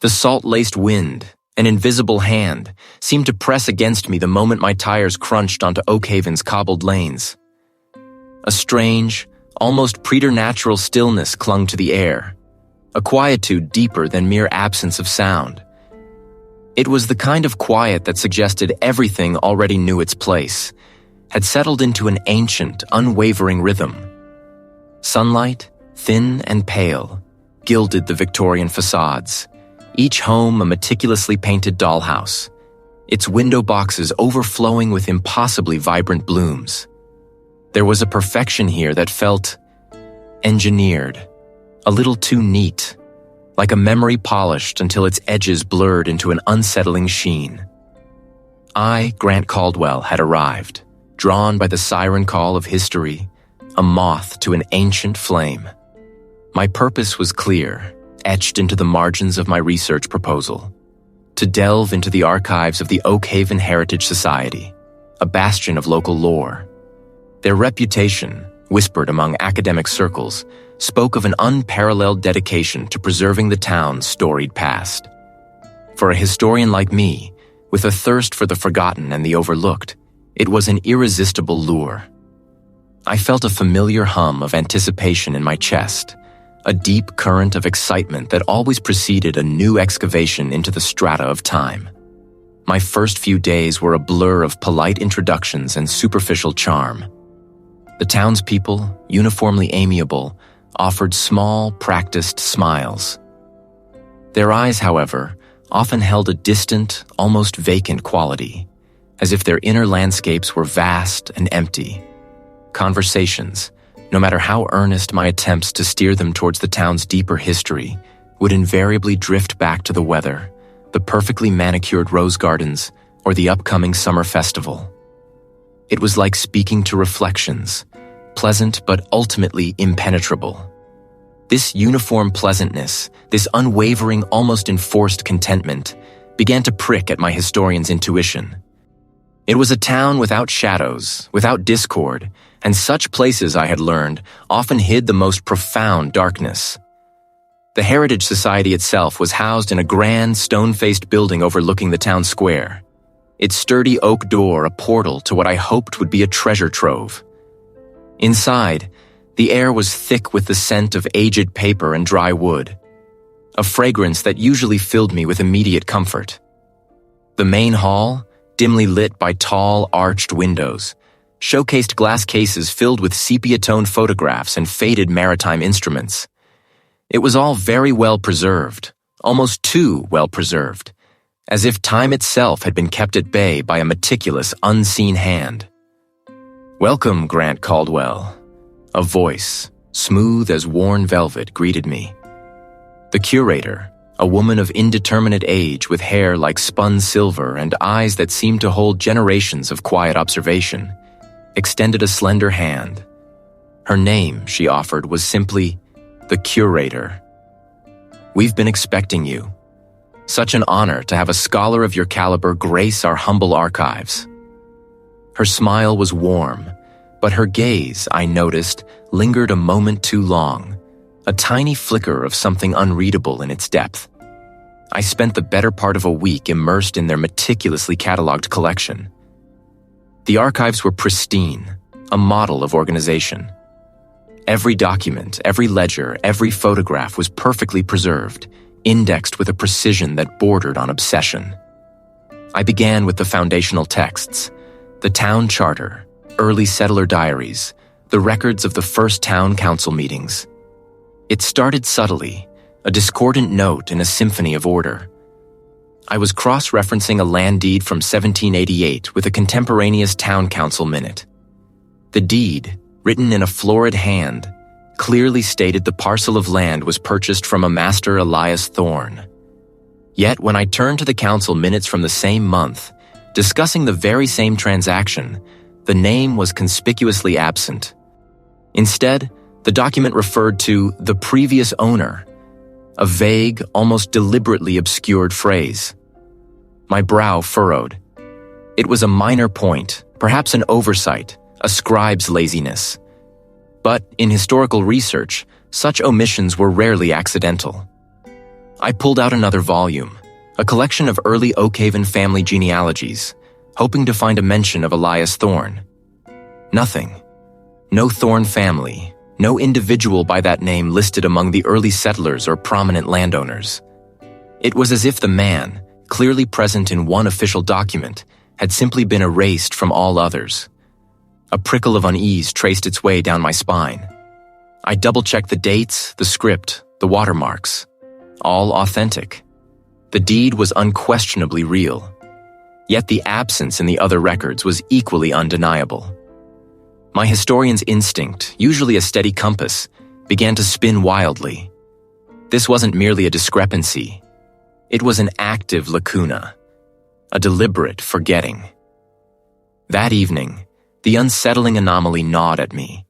The salt-laced wind, an invisible hand, seemed to press against me the moment my tires crunched onto Oakhaven's cobbled lanes. A strange, almost preternatural stillness clung to the air, a quietude deeper than mere absence of sound. It was the kind of quiet that suggested everything already knew its place, had settled into an ancient, unwavering rhythm. Sunlight, thin and pale, gilded the Victorian facades, each home a meticulously painted dollhouse, its window boxes overflowing with impossibly vibrant blooms. There was a perfection here that felt engineered, a little too neat, like a memory polished until its edges blurred into an unsettling sheen. I, Grant Caldwell, had arrived, drawn by the siren call of history, a moth to an ancient flame. My purpose was clear, etched into the margins of my research proposal: to delve into the archives of the Oakhaven Heritage Society, a bastion of local lore. Their reputation, whispered among academic circles, spoke of an unparalleled dedication to preserving the town's storied past. For a historian like me, with a thirst for the forgotten and the overlooked, it was an irresistible lure. I felt a familiar hum of anticipation in my chest, a deep current of excitement that always preceded a new excavation into the strata of time. My first few days were a blur of polite introductions and superficial charm. The townspeople, uniformly amiable, offered small, practiced smiles. Their eyes, however, often held a distant, almost vacant quality, as if their inner landscapes were vast and empty. Conversations, no matter how earnest my attempts to steer them towards the town's deeper history, would invariably drift back to the weather, the perfectly manicured rose gardens, or the upcoming summer festival. It was like speaking to reflections, pleasant but ultimately impenetrable. This uniform pleasantness, this unwavering, almost enforced contentment, began to prick at my historian's intuition. It was a town without shadows, without discord, and such places, I had learned, often hid the most profound darkness. The Heritage Society itself was housed in a grand, stone-faced building overlooking the town square, its sturdy oak door a portal to what I hoped would be a treasure trove. Inside, the air was thick with the scent of aged paper and dry wood, a fragrance that usually filled me with immediate comfort. The main hall, dimly lit by tall, arched windows, showcased glass cases filled with sepia-toned photographs and faded maritime instruments. It was all very well preserved, almost too well preserved, as if time itself had been kept at bay by a meticulous, unseen hand. "Welcome, Grant Caldwell." A voice, smooth as worn velvet, greeted me. The curator, a woman of indeterminate age with hair like spun silver and eyes that seemed to hold generations of quiet observation, extended a slender hand. Her name, she offered, was simply the curator. "We've been expecting you. Such an honor to have a scholar of your caliber grace our humble archives." Her smile was warm, but her gaze, I noticed, lingered a moment too long, a tiny flicker of something unreadable in its depth. I spent the better part of a week immersed in their meticulously cataloged collection. The archives were pristine, a model of organization. Every document, every ledger, every photograph was perfectly preserved, indexed with a precision that bordered on obsession. I began with the foundational texts, the town charter, early settler diaries, the records of the first town council meetings. It started subtly, a discordant note in a symphony of order. I was cross-referencing a land deed from 1788 with a contemporaneous town council minute. The deed, written in a florid hand, clearly stated the parcel of land was purchased from a Master Elias Thorne. Yet when I turned to the council minutes from the same month, discussing the very same transaction, the name was conspicuously absent. Instead, the document referred to the previous owner, a vague, almost deliberately obscured phrase. My brow furrowed. It was a minor point, perhaps an oversight, a scribe's laziness. But in historical research, such omissions were rarely accidental. I pulled out another volume, a collection of early Oakhaven family genealogies, hoping to find a mention of Elias Thorne. Nothing. No Thorne family, no individual by that name listed among the early settlers or prominent landowners. It was as if the man, clearly present in one official document, had simply been erased from all others. A prickle of unease traced its way down my spine. I double-checked the dates, the script, the watermarks. All authentic. The deed was unquestionably real. Yet the absence in the other records was equally undeniable. My historian's instinct, usually a steady compass, began to spin wildly. This wasn't merely a discrepancy. It was an active lacuna, a deliberate forgetting. That evening, the unsettling anomaly gnawed at me.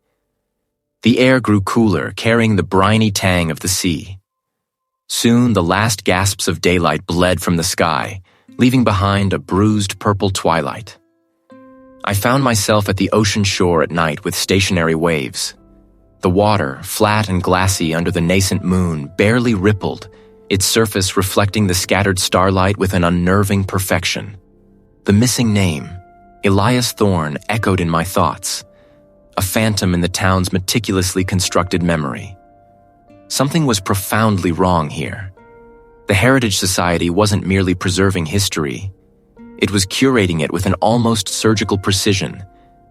The air grew cooler, carrying the briny tang of the sea. Soon, the last gasps of daylight bled from the sky, leaving behind a bruised purple twilight. I found myself at the ocean shore at night with stationary waves. The water, flat and glassy under the nascent moon, barely rippled, its surface reflecting the scattered starlight with an unnerving perfection. The missing name, Elias Thorne, echoed in my thoughts, a phantom in the town's meticulously constructed memory. Something was profoundly wrong here. The Heritage Society wasn't merely preserving history. It was curating it with an almost surgical precision,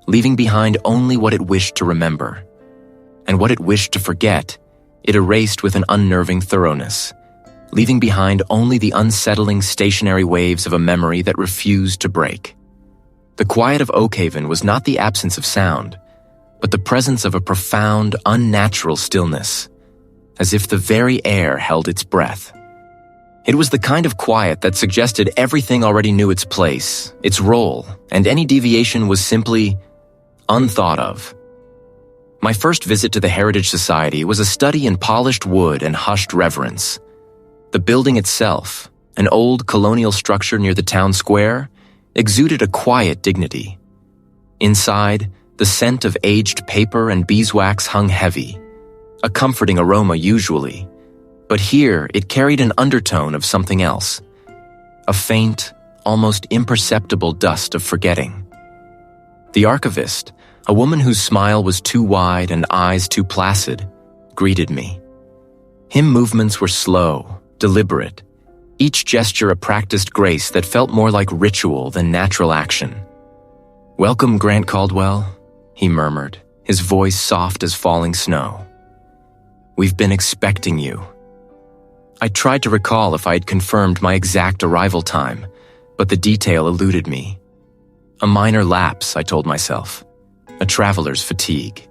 leaving behind only what it wished to remember. And what it wished to forget, it erased with an unnerving thoroughness, leaving behind only the unsettling stationary waves of a memory that refused to break. The quiet of Oakhaven was not the absence of sound, but the presence of a profound, unnatural stillness, as if the very air held its breath. It was the kind of quiet that suggested everything already knew its place, its role, and any deviation was simply unthought of. My first visit to the Heritage Society was a study in polished wood and hushed reverence. The building itself, an old colonial structure near the town square, exuded a quiet dignity. Inside, the scent of aged paper and beeswax hung heavy, a comforting aroma usually, but here it carried an undertone of something else, a faint, almost imperceptible dust of forgetting. The archivist, a woman whose smile was too wide and eyes too placid, greeted me. His movements were slow, deliberate, each gesture a practiced grace that felt more like ritual than natural action. "Welcome, Grant Caldwell," he murmured, his voice soft as falling snow. "We've been expecting you." I tried to recall if I had confirmed my exact arrival time, but the detail eluded me. A minor lapse, I told myself. A traveler's fatigue.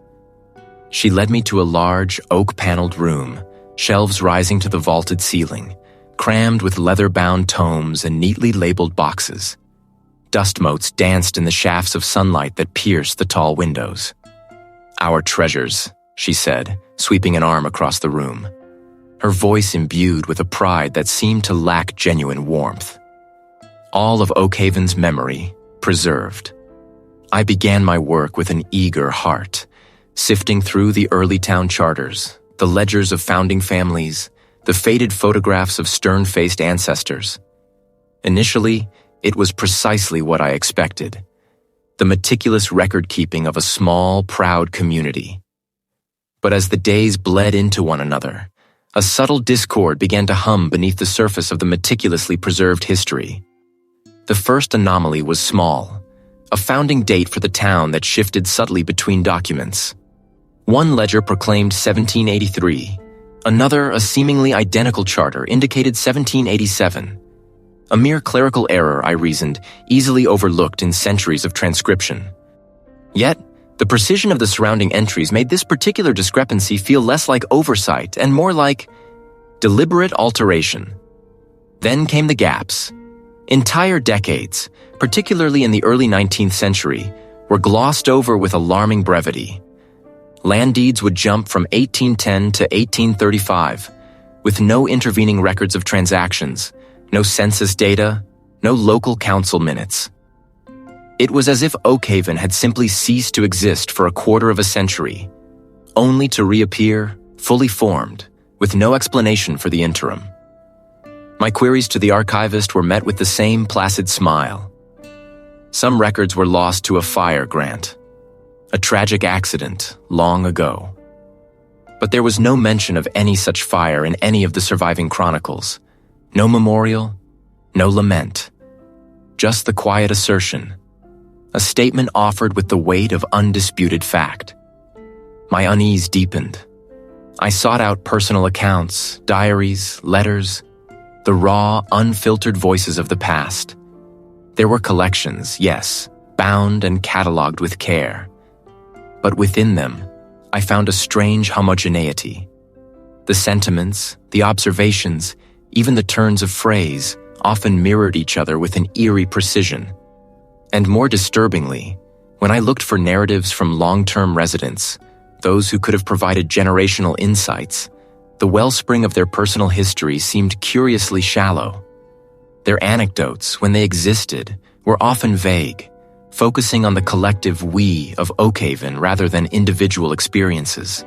She led me to a large, oak-paneled room, shelves rising to the vaulted ceiling, crammed with leather-bound tomes and neatly labeled boxes. Dust motes danced in the shafts of sunlight that pierced the tall windows. "Our treasures," she said, sweeping an arm across the room, her voice imbued with a pride that seemed to lack genuine warmth. All of Oakhaven's memory, preserved. I began my work with an eager heart, sifting through the early town charters, the ledgers of founding families, the faded photographs of stern-faced ancestors. Initially, it was precisely what I expected, the meticulous record-keeping of a small, proud community. But as the days bled into one another, a subtle discord began to hum beneath the surface of the meticulously preserved history. The first anomaly was small, a founding date for the town that shifted subtly between documents. One ledger proclaimed 1783, another, a seemingly identical charter, indicated 1787. A mere clerical error, I reasoned, easily overlooked in centuries of transcription. Yet, the precision of the surrounding entries made this particular discrepancy feel less like oversight and more like deliberate alteration. Then came the gaps. Entire decades, particularly in the early 19th century, were glossed over with alarming brevity. Land deeds would jump from 1810 to 1835, with no intervening records of transactions, no census data, no local council minutes. It was as if Oakhaven had simply ceased to exist for a quarter of a century, only to reappear, fully formed, with no explanation for the interim. My queries to the archivist were met with the same placid smile. Some records were lost to a fire, Grant. A tragic accident long ago. But there was no mention of any such fire in any of the surviving chronicles. No memorial, no lament. Just the quiet assertion. A statement offered with the weight of undisputed fact. My unease deepened. I sought out personal accounts, diaries, letters, the raw, unfiltered voices of the past. There were collections, yes, bound and cataloged with care. But within them, I found a strange homogeneity. The sentiments, the observations, even the turns of phrase often mirrored each other with an eerie precision. And more disturbingly, when I looked for narratives from long-term residents, those who could have provided generational insights, the wellspring of their personal history seemed curiously shallow. Their anecdotes, when they existed, were often vague, focusing on the collective we of Oakhaven rather than individual experiences.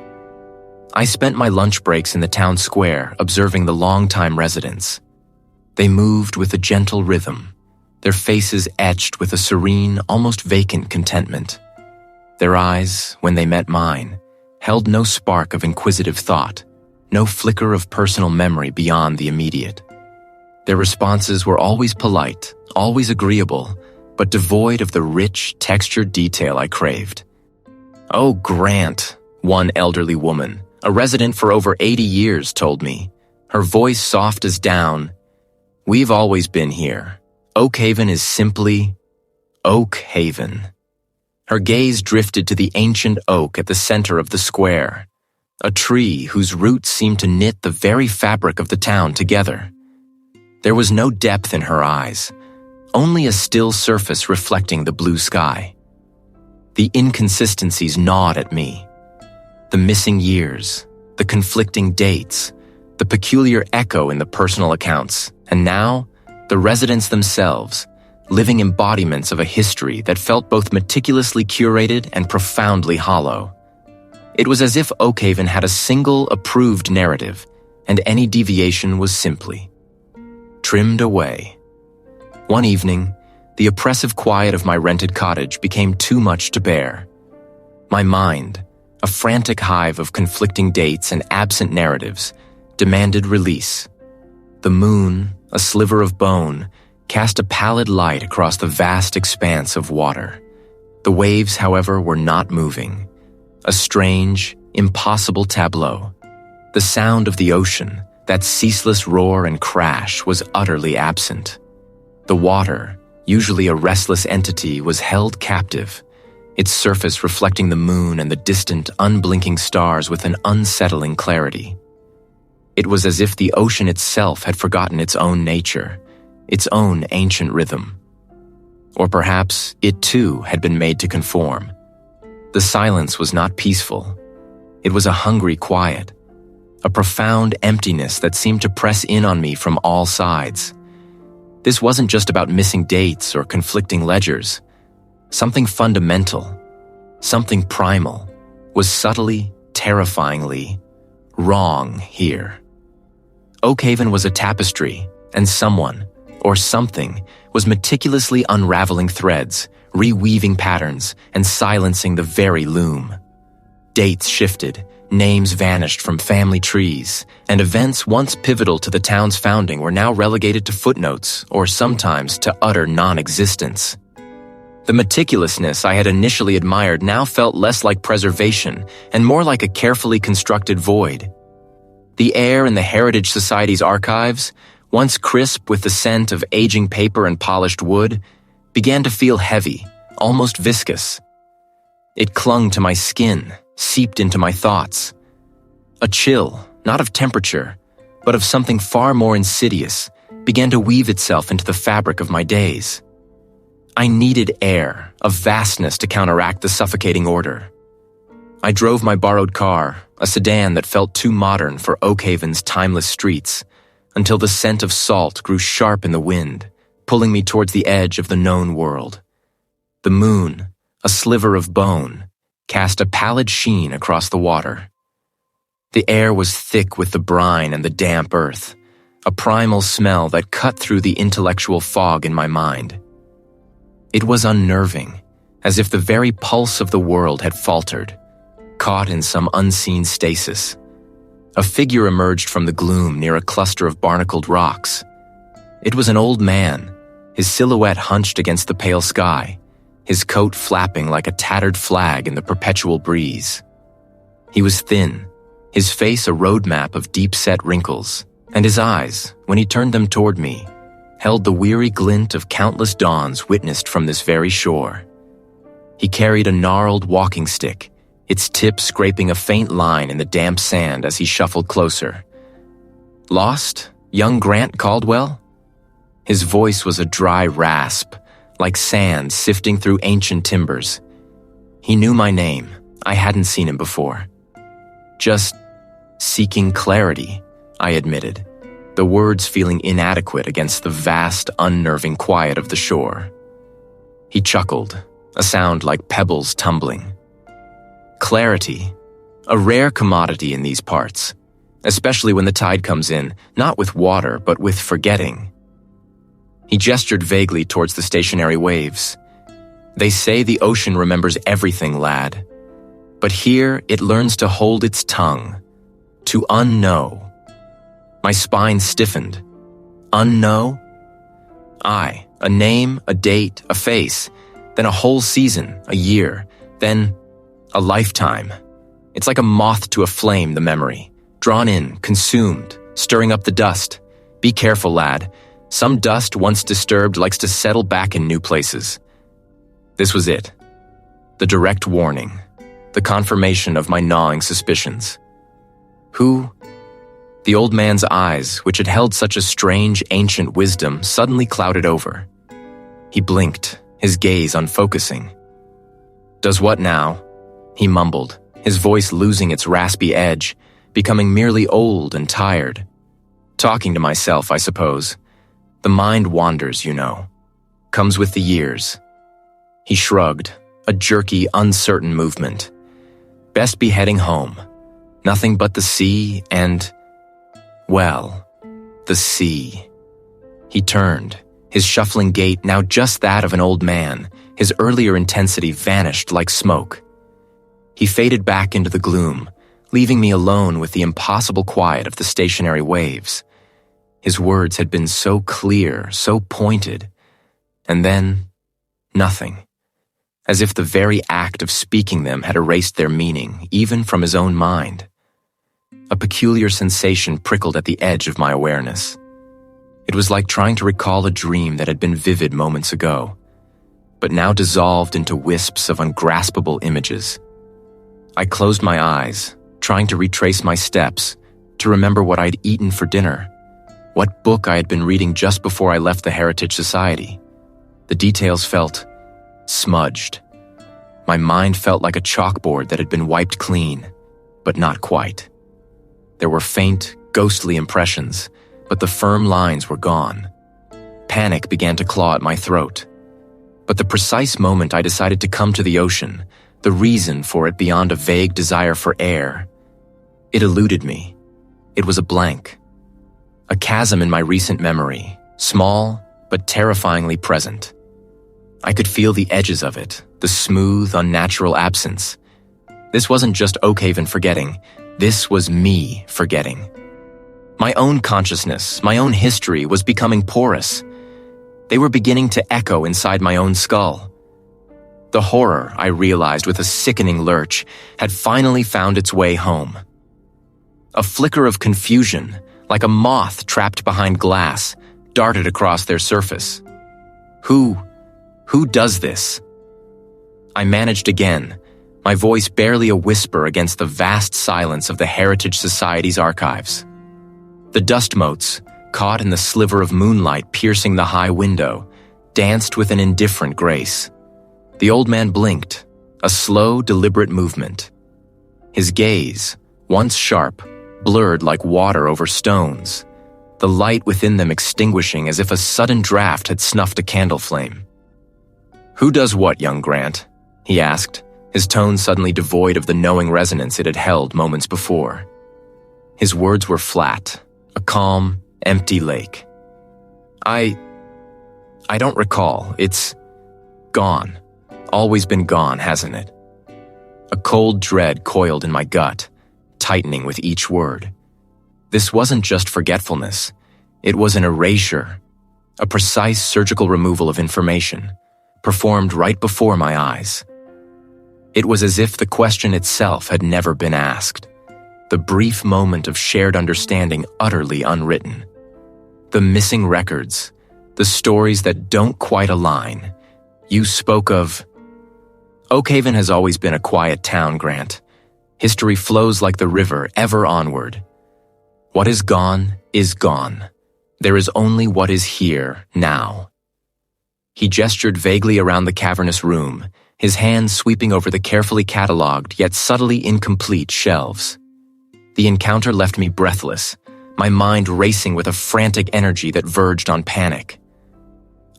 I spent my lunch breaks in the town square observing the longtime residents. They moved with a gentle rhythm, their faces etched with a serene, almost vacant contentment. Their eyes, when they met mine, held no spark of inquisitive thought, no flicker of personal memory beyond the immediate. Their responses were always polite, always agreeable, but devoid of the rich, textured detail I craved. "Oh, Grant," one elderly woman, a resident for over 80 years, told me, her voice soft as down, "We've always been here. Oakhaven is simply Oakhaven." Her gaze drifted to the ancient oak at the center of the square, a tree whose roots seemed to knit the very fabric of the town together. There was no depth in her eyes, only a still surface reflecting the blue sky. The inconsistencies gnawed at me. The missing years, the conflicting dates, the peculiar echo in the personal accounts, and now, the residents themselves, living embodiments of a history that felt both meticulously curated and profoundly hollow. It was as if Oakhaven had a single approved narrative, and any deviation was simply trimmed away. One evening, the oppressive quiet of my rented cottage became too much to bear. My mind, a frantic hive of conflicting dates and absent narratives, demanded release. The moon, a sliver of bone, cast a pallid light across the vast expanse of water. The waves, however, were not moving. A strange, impossible tableau. The sound of the ocean, that ceaseless roar and crash, was utterly absent. The water, usually a restless entity, was held captive, its surface reflecting the moon and the distant, unblinking stars with an unsettling clarity. It was as if the ocean itself had forgotten its own nature, its own ancient rhythm. Or perhaps it too had been made to conform. The silence was not peaceful. It was a hungry quiet, a profound emptiness that seemed to press in on me from all sides. This wasn't just about missing dates or conflicting ledgers. Something fundamental, something primal, was subtly, terrifyingly wrong here. Oakhaven was a tapestry, and someone, or something, was meticulously unraveling threads, reweaving patterns, and silencing the very loom. Dates shifted, names vanished from family trees, and events once pivotal to the town's founding were now relegated to footnotes or sometimes to utter non-existence. The meticulousness I had initially admired now felt less like preservation and more like a carefully constructed void. The air in the Heritage Society's archives, once crisp with the scent of aging paper and polished wood, began to feel heavy, almost viscous. It clung to my skin, seeped into my thoughts. A chill, not of temperature, but of something far more insidious, began to weave itself into the fabric of my days. I needed air, a vastness to counteract the suffocating order. I drove my borrowed car, a sedan that felt too modern for Oakhaven's timeless streets, until the scent of salt grew sharp in the wind, pulling me towards the edge of the known world. The moon, a sliver of bone, cast a pallid sheen across the water. The air was thick with the brine and the damp earth, a primal smell that cut through the intellectual fog in my mind. It was unnerving, as if the very pulse of the world had faltered, caught in some unseen stasis. A figure emerged from the gloom near a cluster of barnacled rocks. It was an old man, his silhouette hunched against the pale sky, his coat flapping like a tattered flag in the perpetual breeze. He was thin, his face a roadmap of deep-set wrinkles, and his eyes, when he turned them toward me, held the weary glint of countless dawns witnessed from this very shore. He carried a gnarled walking stick, its tip scraping a faint line in the damp sand as he shuffled closer. Lost, young Grant Caldwell? His voice was a dry rasp, like sand sifting through ancient timbers. He knew my name. I hadn't seen him before. Just seeking clarity, I admitted, the words feeling inadequate against the vast, unnerving quiet of the shore. He chuckled, a sound like pebbles tumbling. Clarity, a rare commodity in these parts, especially when the tide comes in, not with water, but with forgetting. He gestured vaguely towards the stationary waves. They say the ocean remembers everything, lad. But here it learns to hold its tongue, to unknow. My spine stiffened. Unknow? Aye, a name, a date, a face, then a whole season, a year, then a lifetime. It's like a moth to a flame, the memory. Drawn in, consumed, stirring up the dust. Be careful, lad. Some dust once disturbed likes to settle back in new places. This was it. The direct warning. The confirmation of my gnawing suspicions. Who? The old man's eyes, which had held such a strange, ancient wisdom, suddenly clouded over. He blinked, his gaze unfocusing. Does what now? He mumbled, his voice losing its raspy edge, becoming merely old and tired. Talking to myself, I suppose. The mind wanders, you know. Comes with the years. He shrugged, a jerky, uncertain movement. Best be heading home. Nothing but the sea and, well, the sea. He turned, his shuffling gait now just that of an old man, his earlier intensity vanished like smoke. He faded back into the gloom, leaving me alone with the impossible quiet of the stationary waves. His words had been so clear, so pointed, and then nothing. As if the very act of speaking them had erased their meaning, even from his own mind. A peculiar sensation prickled at the edge of my awareness. It was like trying to recall a dream that had been vivid moments ago, but now dissolved into wisps of ungraspable images. I closed my eyes, trying to retrace my steps, to remember what I'd eaten for dinner, what book I had been reading just before I left the Heritage Society. The details felt smudged. My mind felt like a chalkboard that had been wiped clean, but not quite. There were faint, ghostly impressions, but the firm lines were gone. Panic began to claw at my throat. But the precise moment I decided to come to the ocean, the reason for it beyond a vague desire for air, it eluded me. It was a blank. A chasm in my recent memory, small but terrifyingly present. I could feel the edges of it, the smooth, unnatural absence. This wasn't just Oakhaven forgetting. This was me forgetting. My own consciousness, my own history was becoming porous. They were beginning to echo inside my own skull. The horror, I realized with a sickening lurch, had finally found its way home. A flicker of confusion, like a moth trapped behind glass, darted across their surface. Who does this? I managed again, my voice barely a whisper against the vast silence of the Heritage Society's archives. The dust motes, caught in the sliver of moonlight piercing the high window, danced with an indifferent grace. The old man blinked, a slow, deliberate movement. His gaze, once sharp, blurred like water over stones, the light within them extinguishing as if a sudden draft had snuffed a candle flame. Who does what, young Grant? He asked, his tone suddenly devoid of the knowing resonance it had held moments before. His words were flat, a calm, empty lake. I don't recall. It's gone. Always been gone, hasn't it? A cold dread coiled in my gut, tightening with each word. This wasn't just forgetfulness. It was an erasure, a precise surgical removal of information, performed right before my eyes. It was as if the question itself had never been asked, the brief moment of shared understanding utterly unwritten. The missing records, the stories that don't quite align. You spoke of... Oakhaven has always been a quiet town, Grant. History flows like the river, ever onward. What is gone is gone. There is only what is here, now. He gestured vaguely around the cavernous room, his hand sweeping over the carefully catalogued yet subtly incomplete shelves. The encounter left me breathless, my mind racing with a frantic energy that verged on panic.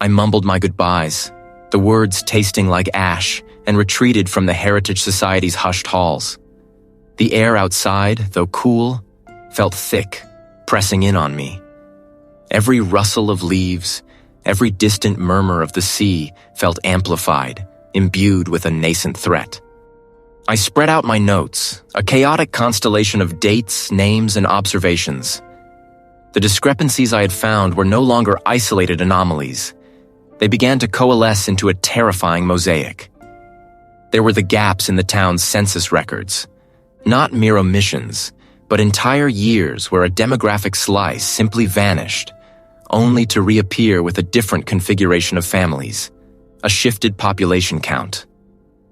I mumbled my goodbyes, the words tasting like ash, and retreated from the Heritage Society's hushed halls. The air outside, though cool, felt thick, pressing in on me. Every rustle of leaves, every distant murmur of the sea felt amplified, imbued with a nascent threat. I spread out my notes, a chaotic constellation of dates, names, and observations. The discrepancies I had found were no longer isolated anomalies. They began to coalesce into a terrifying mosaic. There were the gaps in the town's census records, not mere omissions, but entire years where a demographic slice simply vanished, only to reappear with a different configuration of families, a shifted population count.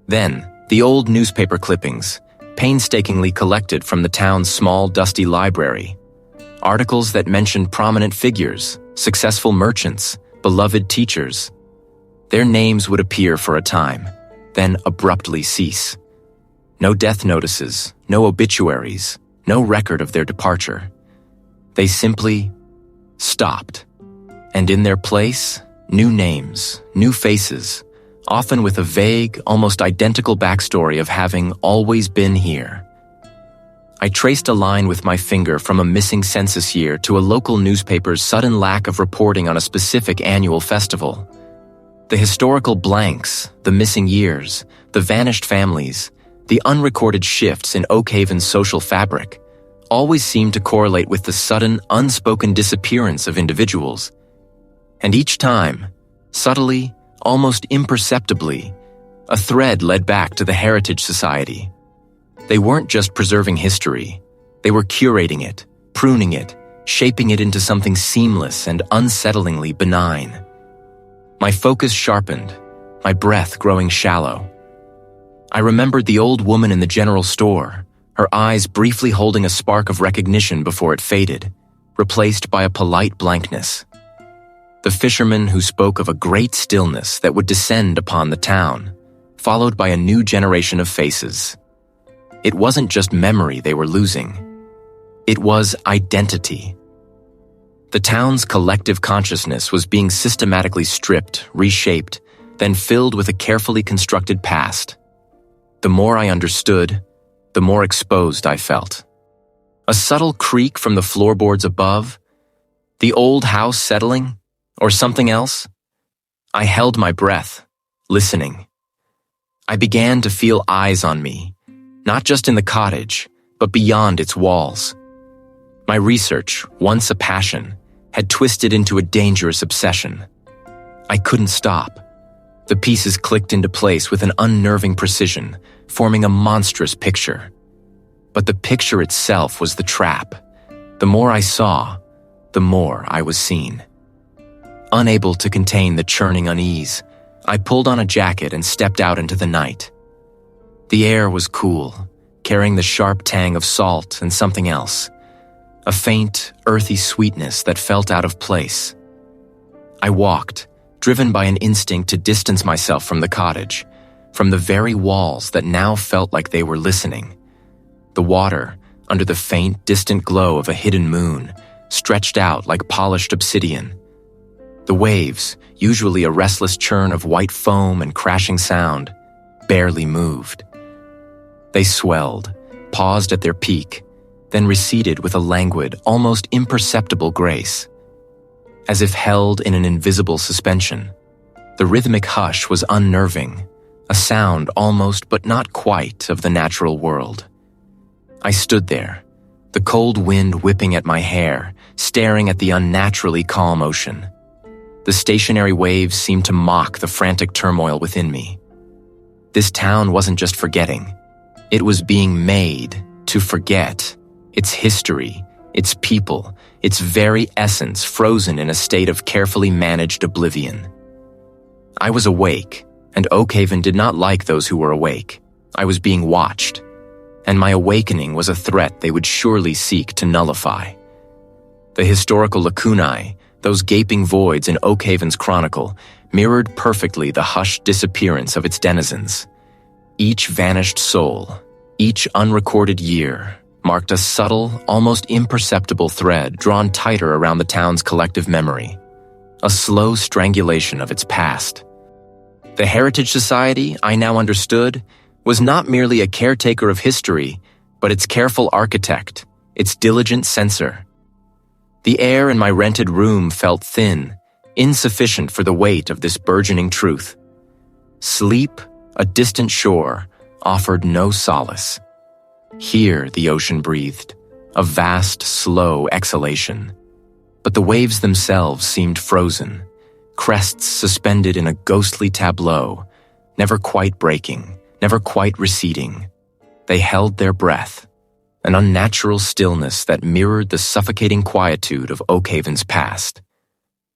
Then, the old newspaper clippings, painstakingly collected from the town's small, dusty library. Articles that mentioned prominent figures, successful merchants, beloved teachers. Their names would appear for a time, then abruptly cease. No death notices, no obituaries, no record of their departure. They simply stopped. And in their place, new names, new faces, often with a vague, almost identical backstory of having always been here. I traced a line with my finger from a missing census year to a local newspaper's sudden lack of reporting on a specific annual festival. The historical blanks, the missing years, the vanished families, the unrecorded shifts in Oakhaven's social fabric always seemed to correlate with the sudden, unspoken disappearance of individuals. And each time, subtly, almost imperceptibly, a thread led back to the Heritage Society. They weren't just preserving history. They were curating it, pruning it, shaping it into something seamless and unsettlingly benign. My focus sharpened, my breath growing shallow. I remembered the old woman in the general store, her eyes briefly holding a spark of recognition before it faded, replaced by a polite blankness. The fisherman who spoke of a great stillness that would descend upon the town, followed by a new generation of faces. It wasn't just memory they were losing. It was identity. The town's collective consciousness was being systematically stripped, reshaped, then filled with a carefully constructed past. The more I understood, the more exposed I felt. A subtle creak from the floorboards above, the old house settling, or something else? I held my breath, listening. I began to feel eyes on me, not just in the cottage, but beyond its walls. My research, once a passion, had twisted into a dangerous obsession. I couldn't stop. The pieces clicked into place with an unnerving precision, forming a monstrous picture. But the picture itself was the trap. The more I saw, the more I was seen. Unable to contain the churning unease, I pulled on a jacket and stepped out into the night. The air was cool, carrying the sharp tang of salt and something else, a faint, earthy sweetness that felt out of place. I walked, driven by an instinct to distance myself from the cottage, from the very walls that now felt like they were listening. The water, under the faint, distant glow of a hidden moon, stretched out like polished obsidian. The waves, usually a restless churn of white foam and crashing sound, barely moved. They swelled, paused at their peak, then receded with a languid, almost imperceptible grace. As if held in an invisible suspension, the rhythmic hush was unnerving, a sound almost but not quite of the natural world. I stood there, the cold wind whipping at my hair, staring at the unnaturally calm ocean. The stationary waves seemed to mock the frantic turmoil within me. This town wasn't just forgetting. It was being made to forget. Its history, its people, its very essence frozen in a state of carefully managed oblivion. I was awake, and Oakhaven did not like those who were awake. I was being watched, and my awakening was a threat they would surely seek to nullify. The historical lacunae, those gaping voids in Oakhaven's chronicle, mirrored perfectly the hushed disappearance of its denizens. Each vanished soul, each unrecorded year, marked a subtle, almost imperceptible thread drawn tighter around the town's collective memory, a slow strangulation of its past. The Heritage Society, I now understood, was not merely a caretaker of history, but its careful architect, its diligent censor. The air in my rented room felt thin, insufficient for the weight of this burgeoning truth. Sleep, a distant shore, offered no solace. Here, the ocean breathed, a vast, slow exhalation. But the waves themselves seemed frozen, crests suspended in a ghostly tableau, never quite breaking, never quite receding. They held their breath, an unnatural stillness that mirrored the suffocating quietude of Oakhaven's past.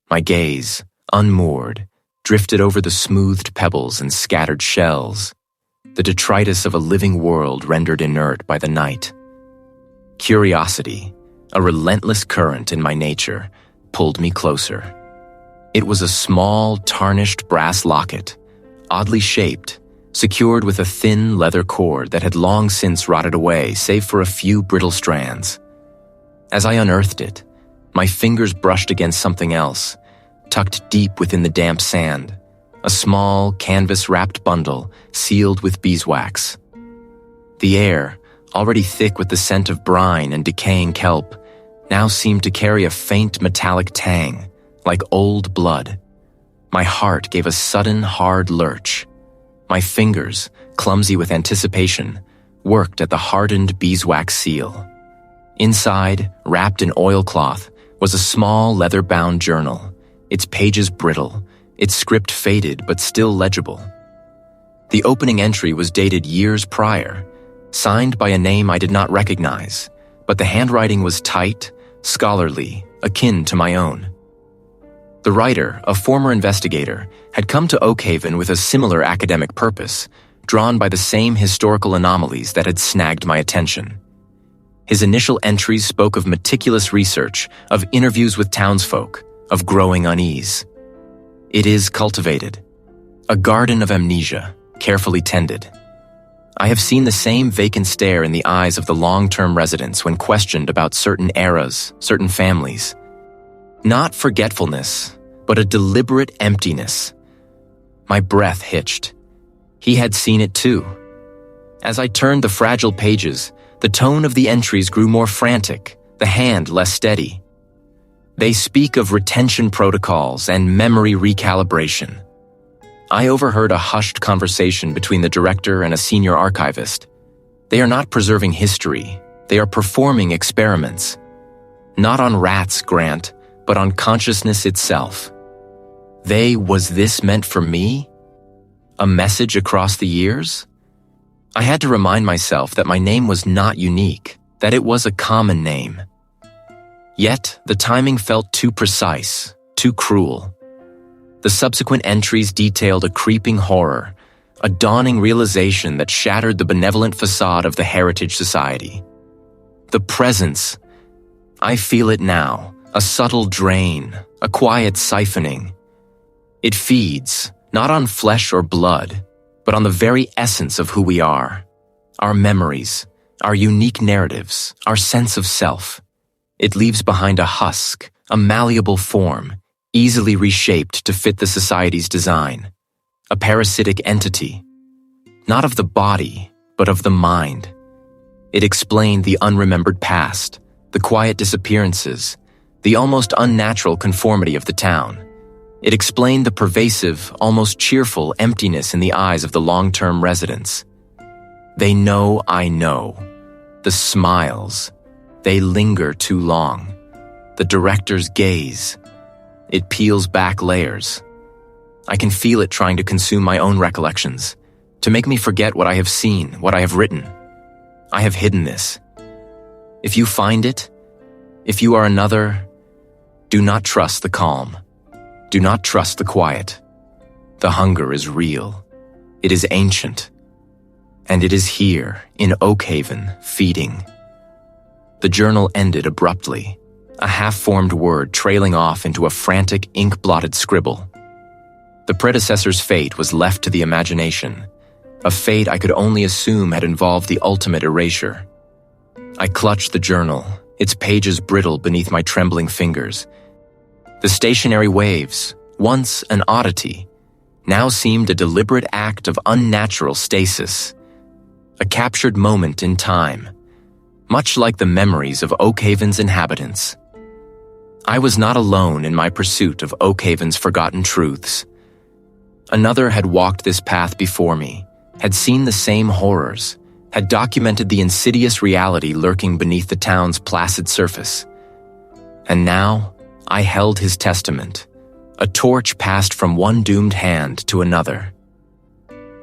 My gaze, unmoored, drifted over the smoothed pebbles and scattered shells, the detritus of a living world rendered inert by the night. Curiosity, a relentless current in my nature, pulled me closer. It was a small, tarnished brass locket, oddly shaped, secured with a thin leather cord that had long since rotted away save for a few brittle strands. As I unearthed it, my fingers brushed against something else, tucked deep within the damp sand, a small, canvas-wrapped bundle sealed with beeswax. The air, already thick with the scent of brine and decaying kelp, now seemed to carry a faint metallic tang, like old blood. My heart gave a sudden, hard lurch. My fingers, clumsy with anticipation, worked at the hardened beeswax seal. Inside, wrapped in oilcloth, was a small leather-bound journal, its pages brittle, its script faded but still legible. The opening entry was dated years prior, signed by a name I did not recognize, but the handwriting was tight, scholarly, akin to my own. The writer, a former investigator, had come to Oakhaven with a similar academic purpose, drawn by the same historical anomalies that had snagged my attention. His initial entries spoke of meticulous research, of interviews with townsfolk, of growing unease. It is cultivated, a garden of amnesia, carefully tended. I have seen the same vacant stare in the eyes of the long-term residents when questioned about certain eras, certain families. Not forgetfulness, but a deliberate emptiness. My breath hitched. He had seen it too. As I turned the fragile pages, the tone of the entries grew more frantic, the hand less steady. They speak of retention protocols and memory recalibration. I overheard a hushed conversation between the director and a senior archivist. They are not preserving history. They are performing experiments. Not on rats, Grant, but on consciousness itself. Was this meant for me? A message across the years? I had to remind myself that my name was not unique, that it was a common name. Yet, the timing felt too precise, too cruel. The subsequent entries detailed a creeping horror, a dawning realization that shattered the benevolent facade of the Heritage Society. The presence. I feel it now, a subtle drain, a quiet siphoning. It feeds, not on flesh or blood, but on the very essence of who we are, our memories, our unique narratives, our sense of self. It leaves behind a husk, a malleable form, easily reshaped to fit the society's design, a parasitic entity, not of the body, but of the mind. It explained the unremembered past, the quiet disappearances, the almost unnatural conformity of the town. It explained the pervasive, almost cheerful emptiness in the eyes of the long-term residents. They know I know. The smiles. They linger too long. The director's gaze. It peels back layers. I can feel it trying to consume my own recollections, to make me forget what I have seen, what I have written. I have hidden this. If you find it, if you are another, do not trust the calm. Do not trust the quiet. The hunger is real. It is ancient. And it is here, in Oakhaven, feeding. The journal ended abruptly, a half-formed word trailing off into a frantic, ink-blotted scribble. The predecessor's fate was left to the imagination, a fate I could only assume had involved the ultimate erasure. I clutched the journal, its pages brittle beneath my trembling fingers. The stationary waves, once an oddity, now seemed a deliberate act of unnatural stasis, a captured moment in time, much like the memories of Oakhaven's inhabitants. I was not alone in my pursuit of Oakhaven's forgotten truths. Another had walked this path before me, had seen the same horrors, had documented the insidious reality lurking beneath the town's placid surface. And now, I held his testament, a torch passed from one doomed hand to another.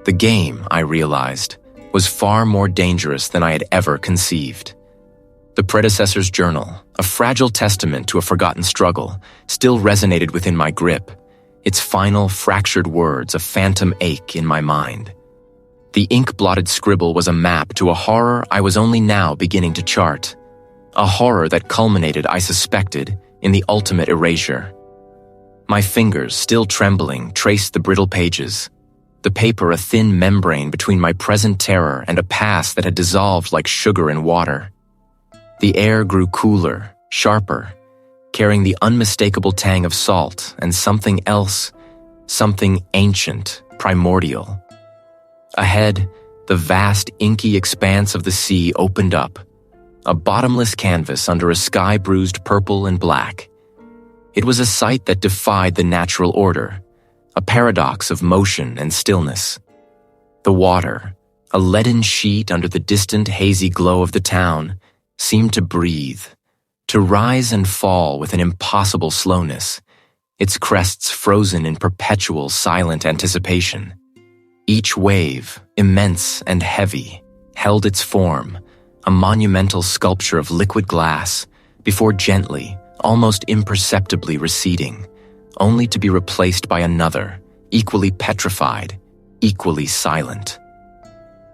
The game, I realized, was far more dangerous than I had ever conceived. The predecessor's journal, a fragile testament to a forgotten struggle, still resonated within my grip, its final fractured words a phantom ache in my mind. The ink-blotted scribble was a map to a horror I was only now beginning to chart, a horror that culminated, I suspected, in the ultimate erasure. My fingers, still trembling, traced the brittle pages, the paper a thin membrane between my present terror and a past that had dissolved like sugar in water. The air grew cooler, sharper, carrying the unmistakable tang of salt and something else, something ancient, primordial. Ahead, the vast, inky expanse of the sea opened up, a bottomless canvas under a sky bruised purple and black. It was a sight that defied the natural order, a paradox of motion and stillness. The water, a leaden sheet under the distant hazy glow of the town, seemed to breathe, to rise and fall with an impossible slowness, its crests frozen in perpetual silent anticipation. Each wave, immense and heavy, held its form, a monumental sculpture of liquid glass, before gently, almost imperceptibly receding, only to be replaced by another, equally petrified, equally silent.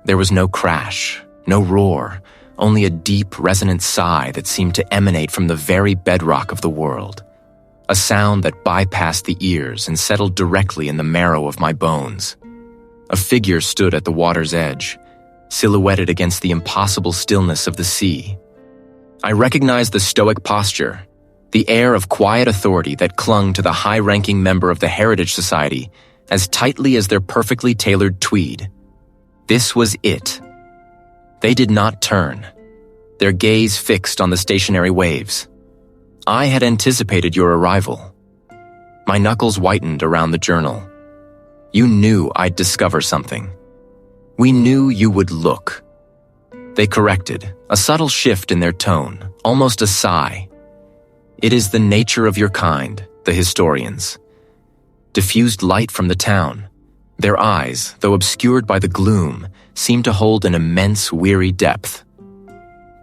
There was no crash, no roar, only a deep, resonant sigh that seemed to emanate from the very bedrock of the world, a sound that bypassed the ears and settled directly in the marrow of my bones. A figure stood at the water's edge, silhouetted against the impossible stillness of the sea. I recognized the stoic posture, the air of quiet authority that clung to the high-ranking member of the Heritage Society as tightly as their perfectly tailored tweed. This was it. They did not turn, their gaze fixed on the stationary waves. I had anticipated your arrival. My knuckles whitened around the journal. You knew I'd discover something. We knew you would look. They corrected, a subtle shift in their tone, almost a sigh. It is the nature of your kind, the historians. Diffused light from the town. Their eyes, though obscured by the gloom, seemed to hold an immense, weary depth.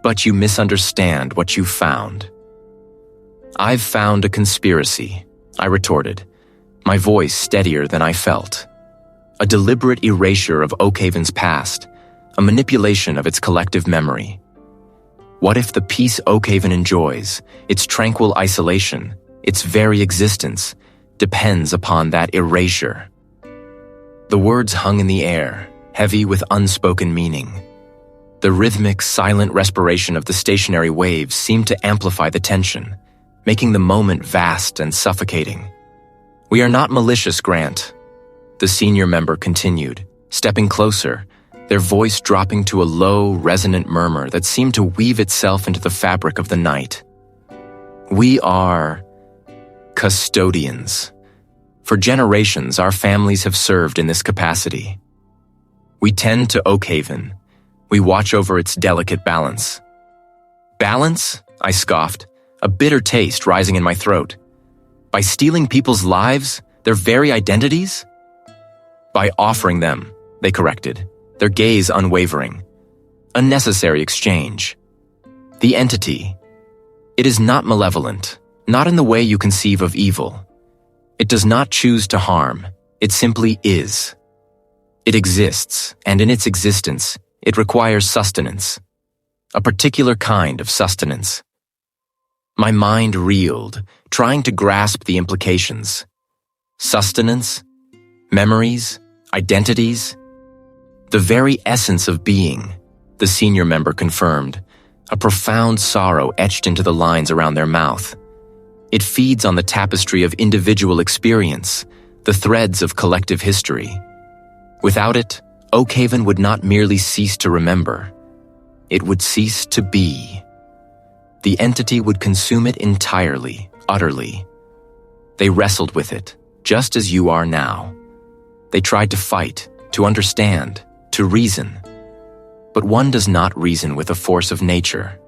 But you misunderstand what you found. I've found a conspiracy, I retorted, my voice steadier than I felt. A deliberate erasure of Oakhaven's past, a manipulation of its collective memory. What if the peace Oakhaven enjoys, its tranquil isolation, its very existence, depends upon that erasure? The words hung in the air, heavy with unspoken meaning. The rhythmic, silent respiration of the stationary waves seemed to amplify the tension, making the moment vast and suffocating. We are not malicious, Grant, the senior member continued, stepping closer, their voice dropping to a low, resonant murmur that seemed to weave itself into the fabric of the night. We are custodians. For generations, our families have served in this capacity. We tend to Oakhaven. We watch over its delicate balance. Balance? I scoffed, a bitter taste rising in my throat. By stealing people's lives, their very identities? By offering them, they corrected, their gaze unwavering. A necessary exchange. The entity. It is not malevolent, not in the way you conceive of evil. It does not choose to harm, it simply is. It exists, and in its existence, it requires sustenance. A particular kind of sustenance. My mind reeled, trying to grasp the implications. Sustenance? Memories? Identities? The very essence of being, the senior member confirmed, a profound sorrow etched into the lines around their mouth. It feeds on the tapestry of individual experience, the threads of collective history. Without it, Oakhaven would not merely cease to remember. It would cease to be. The entity would consume it entirely, utterly. They wrestled with it, just as you are now. They tried to fight, to understand, to reason. But one does not reason with the force of nature.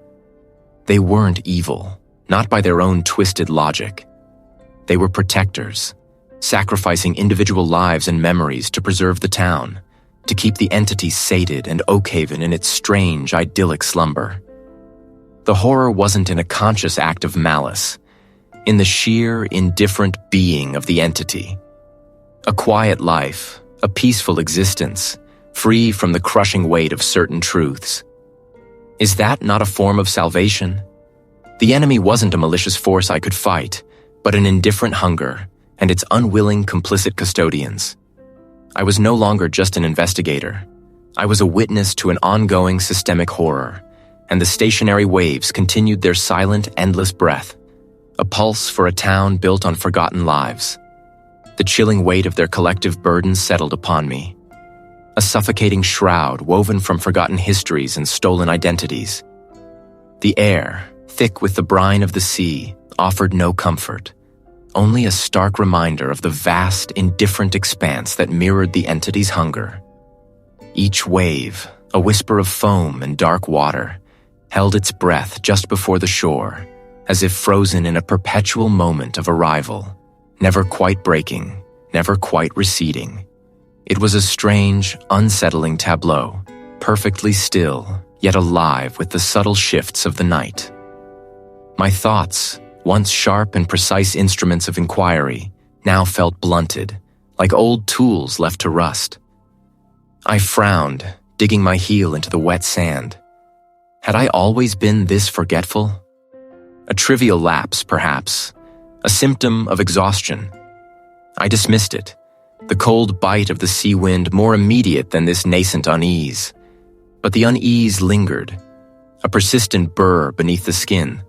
They weren't evil, not by their own twisted logic. They were protectors, sacrificing individual lives and memories to preserve the town, to keep the entity sated and Oakhaven in its strange, idyllic slumber. The horror wasn't in a conscious act of malice, in the sheer, indifferent being of the entity. A quiet life, a peaceful existence, free from the crushing weight of certain truths. Is that not a form of salvation? The enemy wasn't a malicious force I could fight, but an indifferent hunger and its unwilling, complicit custodians. I was no longer just an investigator. I was a witness to an ongoing systemic horror, and the stationary waves continued their silent, endless breath, a pulse for a town built on forgotten lives. The chilling weight of their collective burdens settled upon me, a suffocating shroud woven from forgotten histories and stolen identities. The air, thick with the brine of the sea, offered no comfort, only a stark reminder of the vast, indifferent expanse that mirrored the entity's hunger. Each wave, a whisper of foam and dark water, held its breath just before the shore, as if frozen in a perpetual moment of arrival, never quite breaking, never quite receding. It was a strange, unsettling tableau, perfectly still, yet alive with the subtle shifts of the night. My thoughts, once sharp and precise instruments of inquiry, now felt blunted, like old tools left to rust. I frowned, digging my heel into the wet sand. Had I always been this forgetful? A trivial lapse, perhaps, a symptom of exhaustion. I dismissed it, the cold bite of the sea wind more immediate than this nascent unease. But the unease lingered, a persistent burr beneath the skin.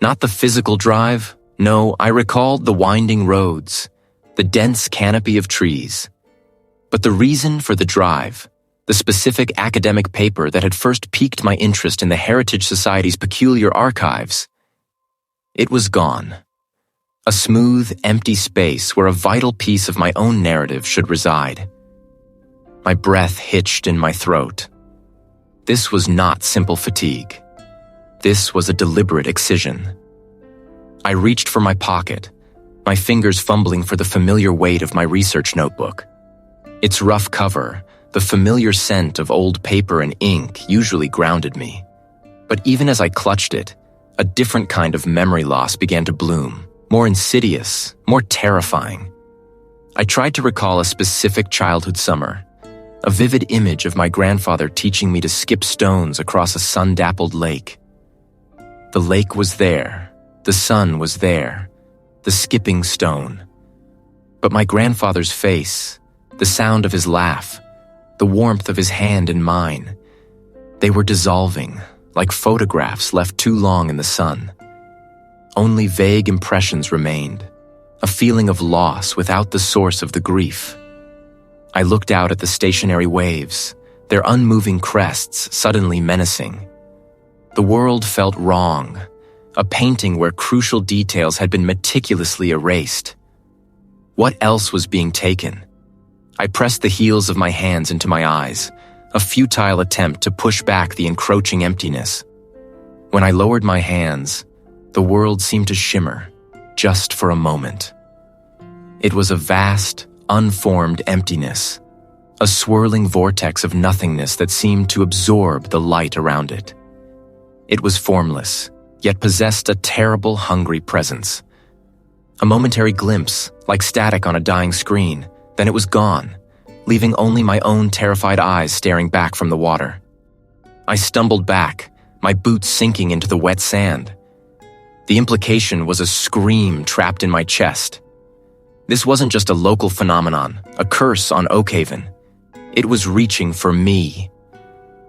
Not the physical drive, no, I recalled the winding roads, the dense canopy of trees. But the reason for the drive, the specific academic paper that had first piqued my interest in the Heritage Society's peculiar archives, it was gone. A smooth, empty space where a vital piece of my own narrative should reside. My breath hitched in my throat. This was not simple fatigue. This was a deliberate excision. I reached for my pocket, my fingers fumbling for the familiar weight of my research notebook. Its rough cover, the familiar scent of old paper and ink, usually grounded me. But even as I clutched it, a different kind of memory loss began to bloom, more insidious, more terrifying. I tried to recall a specific childhood summer, a vivid image of my grandfather teaching me to skip stones across a sun-dappled lake. The lake was there, the sun was there, the skipping stone. But my grandfather's face, the sound of his laugh, the warmth of his hand in mine, they were dissolving, like photographs left too long in the sun. Only vague impressions remained, a feeling of loss without the source of the grief. I looked out at the stationary waves, their unmoving crests suddenly menacing. The world felt wrong, a painting where crucial details had been meticulously erased. What else was being taken? I pressed the heels of my hands into my eyes, a futile attempt to push back the encroaching emptiness. When I lowered my hands, the world seemed to shimmer, just for a moment. It was a vast, unformed emptiness, a swirling vortex of nothingness that seemed to absorb the light around it. It was formless, yet possessed a terrible, hungry presence. A momentary glimpse, like static on a dying screen, then it was gone, leaving only my own terrified eyes staring back from the water. I stumbled back, my boots sinking into the wet sand. The implication was a scream trapped in my chest. This wasn't just a local phenomenon, a curse on Oakhaven. It was reaching for me.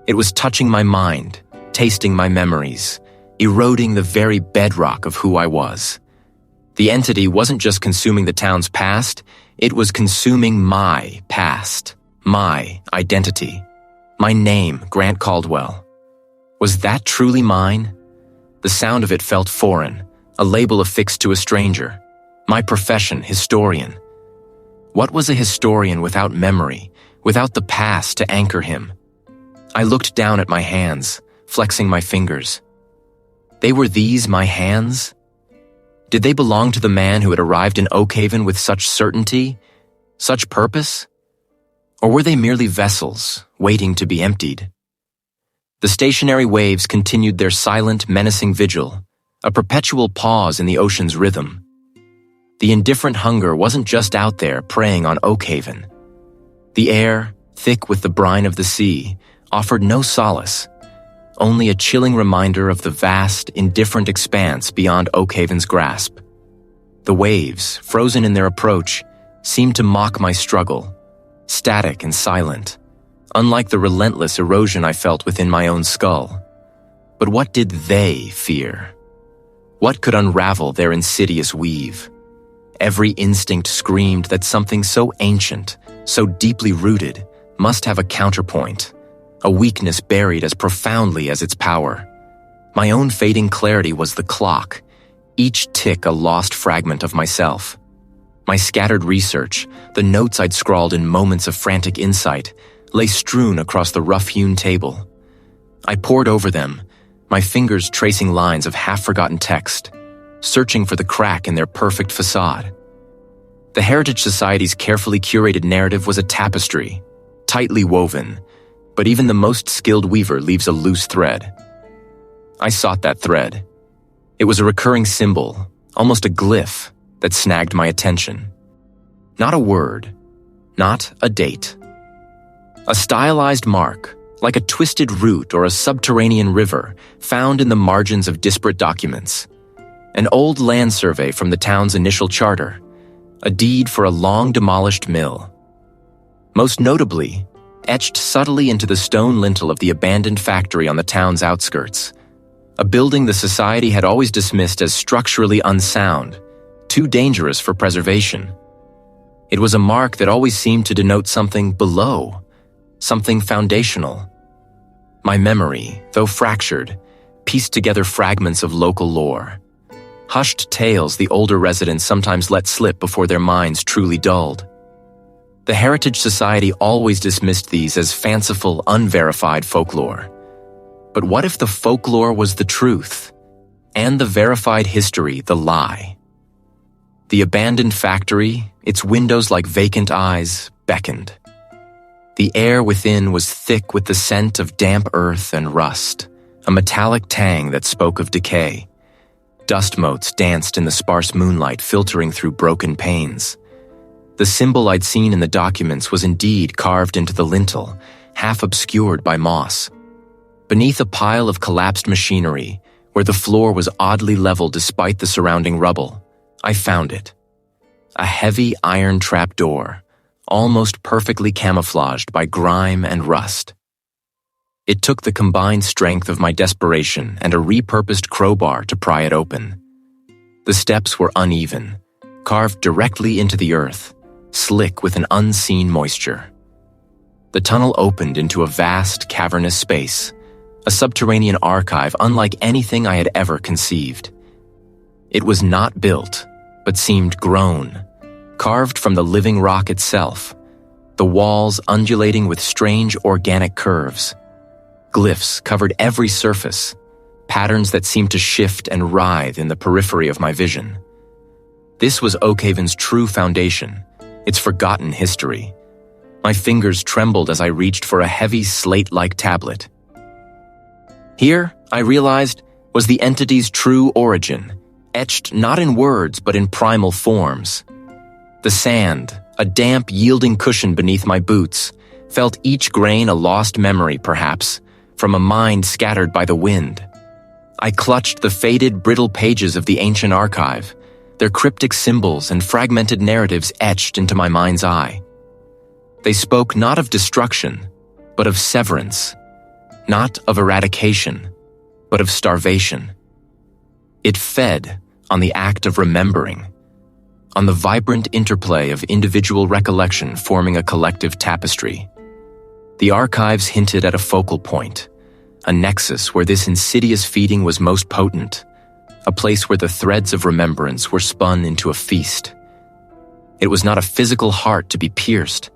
It was touching my mind, tasting my memories, eroding the very bedrock of who I was. The entity wasn't just consuming the town's past, it was consuming my past, my identity, my name, Grant Caldwell. Was that truly mine? The sound of it felt foreign, a label affixed to a stranger. My profession, historian. What was a historian without memory, without the past to anchor him? I looked down at my hands, flexing my fingers. They were these my hands? Did they belong to the man who had arrived in Oakhaven with such certainty, such purpose? Or were they merely vessels, waiting to be emptied? The stationary waves continued their silent, menacing vigil, a perpetual pause in the ocean's rhythm. The indifferent hunger wasn't just out there preying on Oakhaven. The air, thick with the brine of the sea, offered no solace, only a chilling reminder of the vast, indifferent expanse beyond Oakhaven's grasp. The waves, frozen in their approach, seemed to mock my struggle, static and silent, unlike the relentless erosion I felt within my own skull. But what did they fear? What could unravel their insidious weave? Every instinct screamed that something so ancient, so deeply rooted, must have a counterpoint, a weakness buried as profoundly as its power. My own fading clarity was the clock, each tick a lost fragment of myself. My scattered research, the notes I'd scrawled in moments of frantic insight, lay strewn across the rough-hewn table. I pored over them, my fingers tracing lines of half-forgotten text, searching for the crack in their perfect facade. The Heritage Society's carefully curated narrative was a tapestry, tightly woven, but even the most skilled weaver leaves a loose thread. I sought that thread. It was a recurring symbol, almost a glyph, that snagged my attention. Not a word, not a date. A stylized mark, like a twisted root or a subterranean river, found in the margins of disparate documents. An old land survey from the town's initial charter, a deed for a long-demolished mill. Most notably, etched subtly into the stone lintel of the abandoned factory on the town's outskirts, a building the society had always dismissed as structurally unsound, too dangerous for preservation. It was a mark that always seemed to denote something below, something foundational. My memory, though fractured, pieced together fragments of local lore, hushed tales the older residents sometimes let slip before their minds truly dulled. The Heritage Society always dismissed these as fanciful, unverified folklore. But what if the folklore was the truth, and the verified history the lie? The abandoned factory, its windows like vacant eyes, beckoned. The air within was thick with the scent of damp earth and rust, a metallic tang that spoke of decay. Dust motes danced in the sparse moonlight filtering through broken panes. The symbol I'd seen in the documents was indeed carved into the lintel, half obscured by moss. Beneath a pile of collapsed machinery, where the floor was oddly level despite the surrounding rubble, I found it. A heavy iron trapdoor, almost perfectly camouflaged by grime and rust. It took the combined strength of my desperation and a repurposed crowbar to pry it open. The steps were uneven, carved directly into the earth, slick with an unseen moisture. The tunnel opened into a vast, cavernous space, a subterranean archive unlike anything I had ever conceived. It was not built, but seemed grown, carved from the living rock itself, the walls undulating with strange organic curves. Glyphs covered every surface, patterns that seemed to shift and writhe in the periphery of my vision. This was Oakhaven's true foundation, its forgotten history. My fingers trembled as I reached for a heavy slate-like tablet. Here, I realized, was the entity's true origin, etched not in words but in primal forms. The sand, a damp, yielding cushion beneath my boots, felt each grain a lost memory, perhaps, from a mind scattered by the wind. I clutched the faded, brittle pages of the ancient archive, their cryptic symbols and fragmented narratives etched into my mind's eye. They spoke not of destruction, but of severance, not of eradication, but of starvation. It fed on the act of remembering, on the vibrant interplay of individual recollection forming a collective tapestry. The archives hinted at a focal point, a nexus where this insidious feeding was most potent, a place where the threads of remembrance were spun into a feast. It was not a physical heart to be pierced,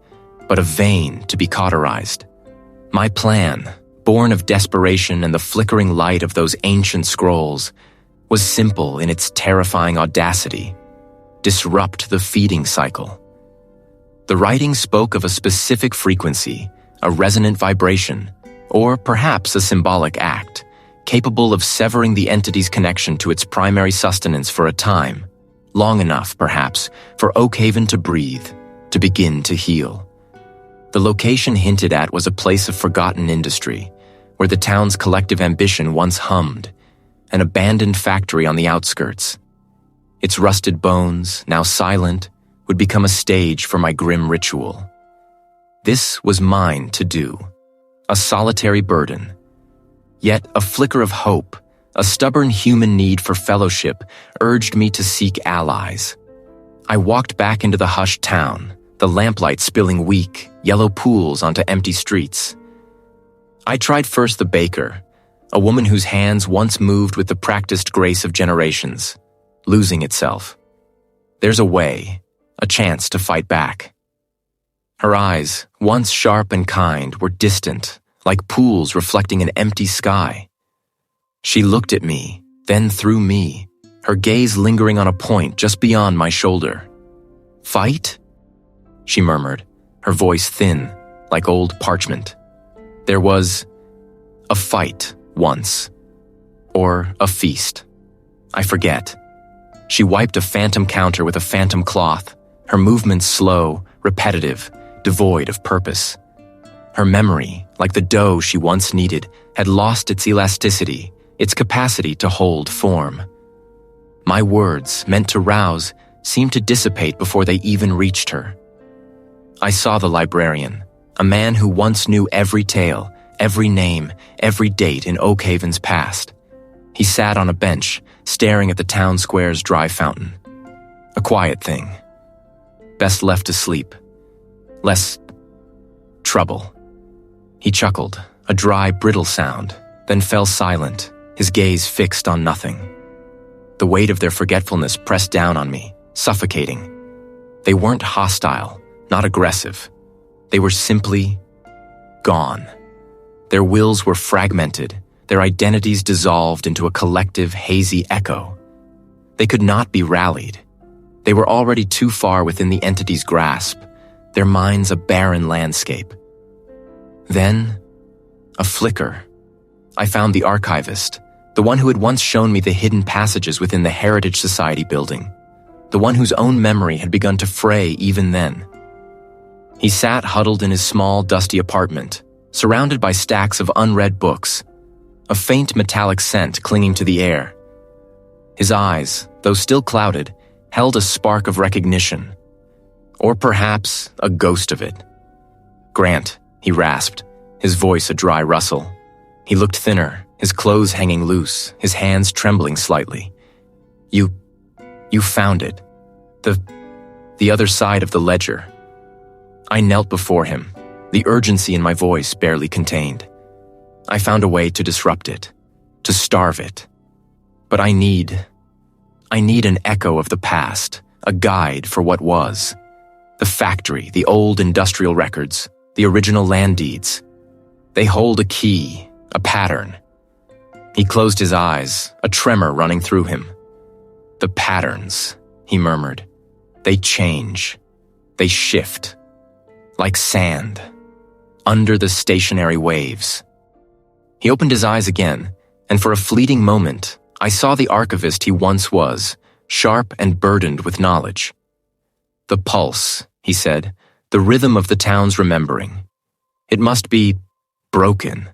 but a vein to be cauterized. My plan, born of desperation and the flickering light of those ancient scrolls, was simple in its terrifying audacity: disrupt the feeding cycle. The writing spoke of a specific frequency, a resonant vibration, or perhaps a symbolic act, capable of severing the entity's connection to its primary sustenance for a time, long enough, perhaps, for Oakhaven to breathe, to begin to heal. The location hinted at was a place of forgotten industry, where the town's collective ambition once hummed, an abandoned factory on the outskirts. Its rusted bones, now silent, would become a stage for my grim ritual. This was mine to do, a solitary burden. Yet a flicker of hope, a stubborn human need for fellowship, urged me to seek allies. I walked back into the hushed town, the lamplight spilling weak, yellow pools onto empty streets. I tried first the baker, a woman whose hands once moved with the practiced grace of generations, losing itself. There's a way, a chance to fight back. Her eyes, once sharp and kind, were distant, like pools reflecting an empty sky. She looked at me, then through me, her gaze lingering on a point just beyond my shoulder. "Fight?" she murmured, her voice thin, like old parchment. There was a fight once, or a feast. I forget. She wiped a phantom counter with a phantom cloth, her movements slow, repetitive, devoid of purpose. Her memory, like the dough she once kneaded, had lost its elasticity, its capacity to hold form. My words, meant to rouse, seemed to dissipate before they even reached her. I saw the librarian, a man who once knew every tale, every name, every date in Oakhaven's past. He sat on a bench, staring at the town square's dry fountain. A quiet thing. Best left to sleep. Less trouble. He chuckled, a dry, brittle sound, then fell silent, his gaze fixed on nothing. The weight of their forgetfulness pressed down on me, suffocating. They weren't hostile, not aggressive. They were simply gone. Their wills were fragmented, their identities dissolved into a collective, hazy echo. They could not be rallied. They were already too far within the entity's grasp, their minds a barren landscape. Then, a flicker. I found the archivist, the one who had once shown me the hidden passages within the Heritage Society building, the one whose own memory had begun to fray even then. He sat huddled in his small, dusty apartment, surrounded by stacks of unread books, a faint metallic scent clinging to the air. His eyes, though still clouded, held a spark of recognition, or perhaps a ghost of it. "Grant," he rasped, his voice a dry rustle. He looked thinner, his clothes hanging loose, his hands trembling slightly. You found it. The other side of the ledger." I knelt before him, the urgency in my voice barely contained. I found a way to disrupt it, to starve it. But I need an echo of the past, a guide for what was. The factory, the old industrial records, the original land deeds. They hold a key, a pattern. He closed his eyes, a tremor running through him. The patterns, he murmured. They change. They shift. Like sand. Under the stationary waves. He opened his eyes again, and for a fleeting moment, I saw the archivist he once was, sharp and burdened with knowledge. The pulse, he said, the rhythm of the town's remembering. It must be broken,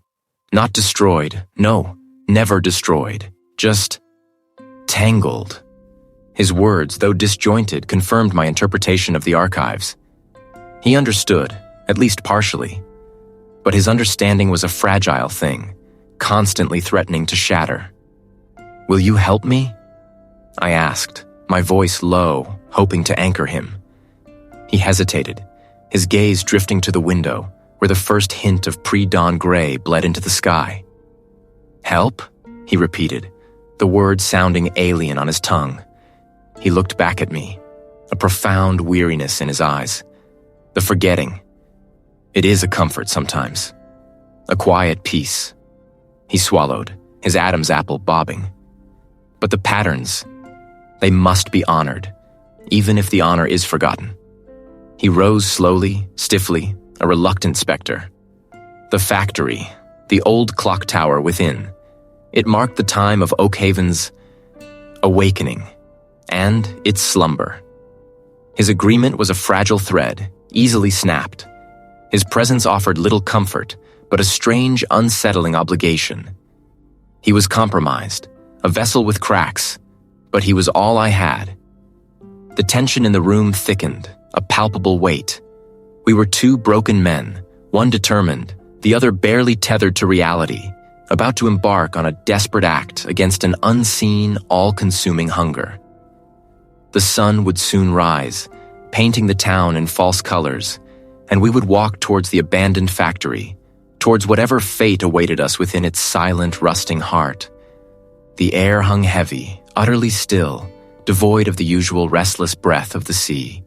not destroyed, no, never destroyed, just tangled. His words, though disjointed, confirmed my interpretation of the archives. He understood, at least partially, but his understanding was a fragile thing, constantly threatening to shatter. "Will you help me?" I asked, my voice low, hoping to anchor him. He hesitated, his gaze drifting to the window, where the first hint of pre-dawn gray bled into the sky. "Help?" he repeated, the word sounding alien on his tongue. He looked back at me, a profound weariness in his eyes. The forgetting. It is a comfort sometimes. A quiet peace. He swallowed, his Adam's apple bobbing. But the patterns, they must be honored, even if the honor is forgotten. He rose slowly, stiffly, a reluctant specter. The factory, the old clock tower within, it marked the time of Oakhaven's awakening and its slumber. His agreement was a fragile thread, easily snapped. His presence offered little comfort, but a strange, unsettling obligation. He was compromised, a vessel with cracks, but he was all I had. The tension in the room thickened, a palpable weight. We were two broken men, one determined, the other barely tethered to reality, about to embark on a desperate act against an unseen, all-consuming hunger. The sun would soon rise, painting the town in false colors, and we would walk towards the abandoned factory, towards whatever fate awaited us within its silent, rusting heart. The air hung heavy, utterly still, devoid of the usual restless breath of the sea.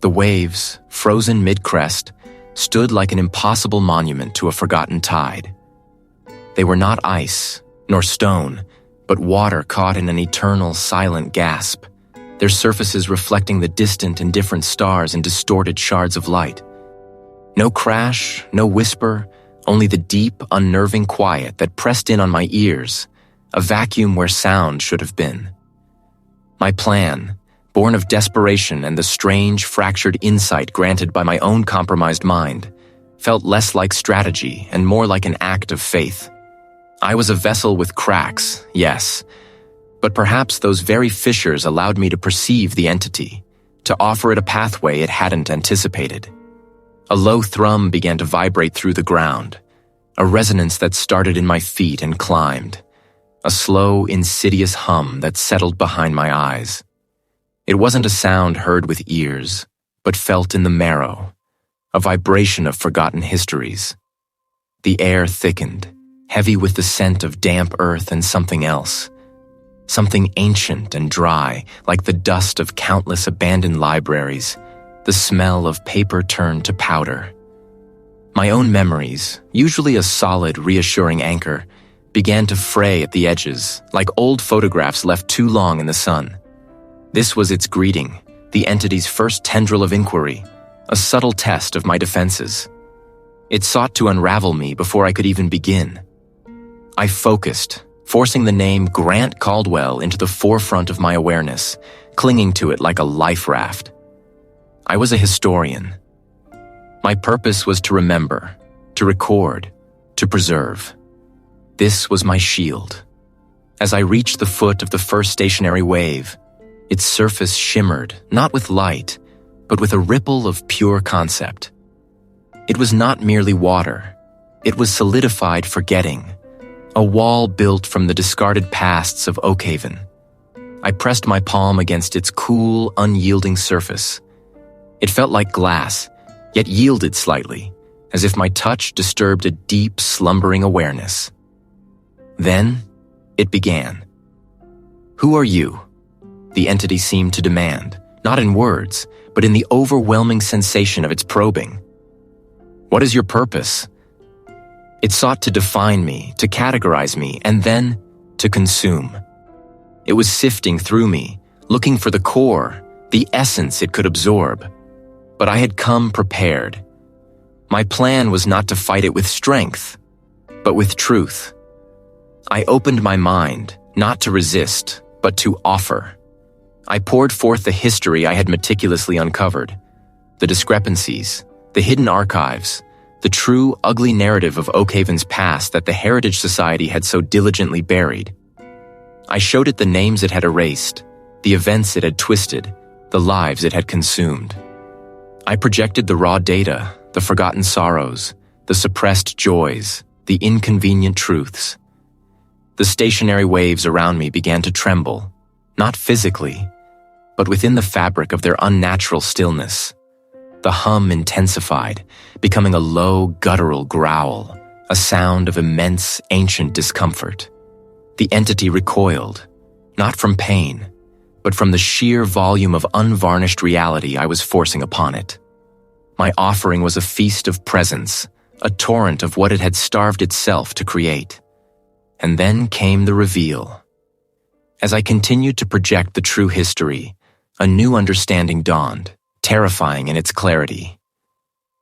The waves, frozen mid-crest, stood like an impossible monument to a forgotten tide. They were not ice, nor stone, but water caught in an eternal, silent gasp, their surfaces reflecting the distant, indifferent stars in distorted shards of light. No crash, no whisper, only the deep, unnerving quiet that pressed in on my ears, a vacuum where sound should have been. My plan, born of desperation and the strange, fractured insight granted by my own compromised mind, felt less like strategy and more like an act of faith. I was a vessel with cracks, yes, but perhaps those very fissures allowed me to perceive the entity, to offer it a pathway it hadn't anticipated. A low thrum began to vibrate through the ground, a resonance that started in my feet and climbed, a slow, insidious hum that settled behind my eyes. It wasn't a sound heard with ears, but felt in the marrow, a vibration of forgotten histories. The air thickened, heavy with the scent of damp earth and something else, something ancient and dry, like the dust of countless abandoned libraries, the smell of paper turned to powder. My own memories, usually a solid, reassuring anchor, began to fray at the edges, like old photographs left too long in the sun. This was its greeting, the entity's first tendril of inquiry, a subtle test of my defenses. It sought to unravel me before I could even begin. I focused, forcing the name Grant Caldwell into the forefront of my awareness, clinging to it like a life raft. I was a historian. My purpose was to remember, to record, to preserve. This was my shield. As I reached the foot of the first stationary wave, its surface shimmered, not with light, but with a ripple of pure concept. It was not merely water. It was solidified forgetting, a wall built from the discarded pasts of Oakhaven. I pressed my palm against its cool, unyielding surface. It felt like glass, yet yielded slightly, as if my touch disturbed a deep, slumbering awareness. Then, it began. "Who are you?" the entity seemed to demand, not in words, but in the overwhelming sensation of its probing. "What is your purpose?" It sought to define me, to categorize me, and then to consume. It was sifting through me, looking for the core, the essence it could absorb. But I had come prepared. My plan was not to fight it with strength, but with truth. I opened my mind, not to resist, but to offer. I poured forth the history I had meticulously uncovered, the discrepancies, the hidden archives, the true, ugly narrative of Oakhaven's past that the Heritage Society had so diligently buried. I showed it the names it had erased, the events it had twisted, the lives it had consumed. I projected the raw data, the forgotten sorrows, the suppressed joys, the inconvenient truths. The stationary waves around me began to tremble, not physically, but within the fabric of their unnatural stillness. The hum intensified, becoming a low, guttural growl, a sound of immense, ancient discomfort. The entity recoiled, not from pain, but from the sheer volume of unvarnished reality I was forcing upon it. My offering was a feast of presence, a torrent of what it had starved itself to create. And then came the reveal. As I continued to project the true history, a new understanding dawned, terrifying in its clarity.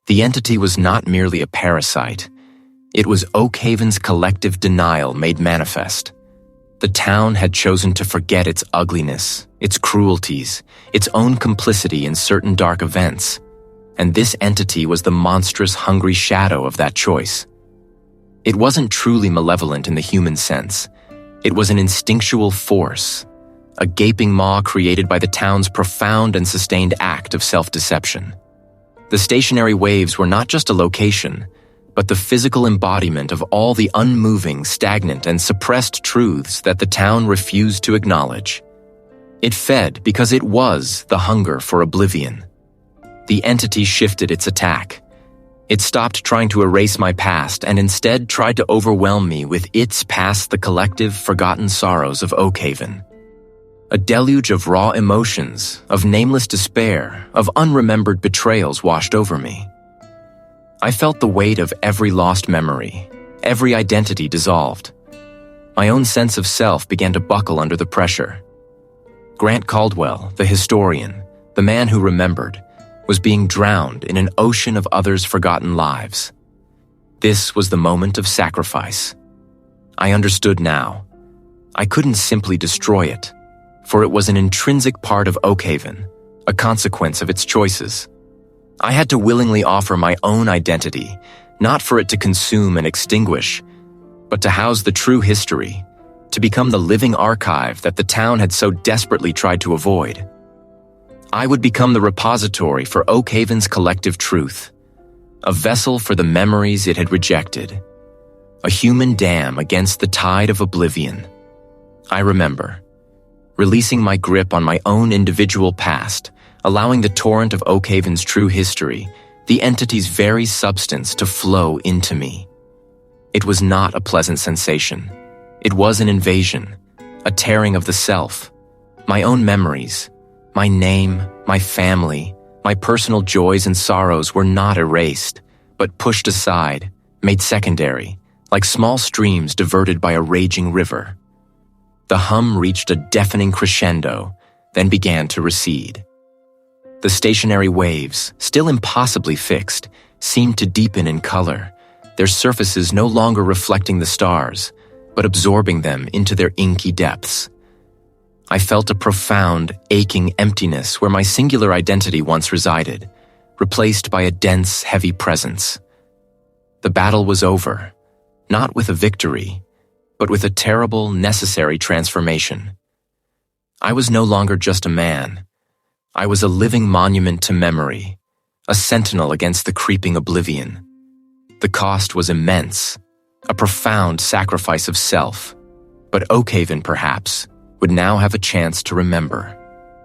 The entity was not merely a parasite. It was Oakhaven's collective denial made manifest. The town had chosen to forget its ugliness, its cruelties, its own complicity in certain dark events, and this entity was the monstrous, hungry shadow of that choice. It wasn't truly malevolent in the human sense. It was an instinctual force, a gaping maw created by the town's profound and sustained act of self-deception. The stationary waves were not just a location, but the physical embodiment of all the unmoving, stagnant, and suppressed truths that the town refused to acknowledge. It fed because it was the hunger for oblivion. The entity shifted its attack. It stopped trying to erase my past and instead tried to overwhelm me with its past, the collective, forgotten sorrows of Oakhaven. A deluge of raw emotions, of nameless despair, of unremembered betrayals washed over me. I felt the weight of every lost memory, every identity dissolved. My own sense of self began to buckle under the pressure. Grant Caldwell, the historian, the man who remembered, was being drowned in an ocean of others' forgotten lives. This was the moment of sacrifice. I understood now. I couldn't simply destroy it, for it was an intrinsic part of Oakhaven, a consequence of its choices. I had to willingly offer my own identity, not for it to consume and extinguish, but to house the true history, to become the living archive that the town had so desperately tried to avoid. I would become the repository for Oakhaven's collective truth, a vessel for the memories it had rejected, a human dam against the tide of oblivion. I remember, releasing my grip on my own individual past, allowing the torrent of Oakhaven's true history, the entity's very substance, to flow into me. It was not a pleasant sensation. It was an invasion, a tearing of the self, my own memories. My name, my family, my personal joys and sorrows were not erased, but pushed aside, made secondary, like small streams diverted by a raging river. The hum reached a deafening crescendo, then began to recede. The stationary waves, still impossibly fixed, seemed to deepen in color, their surfaces no longer reflecting the stars, but absorbing them into their inky depths. I felt a profound, aching emptiness where my singular identity once resided, replaced by a dense, heavy presence. The battle was over, not with a victory, but with a terrible, necessary transformation. I was no longer just a man. I was a living monument to memory, a sentinel against the creeping oblivion. The cost was immense, a profound sacrifice of self, but Oakhaven, perhaps, would now have a chance to remember,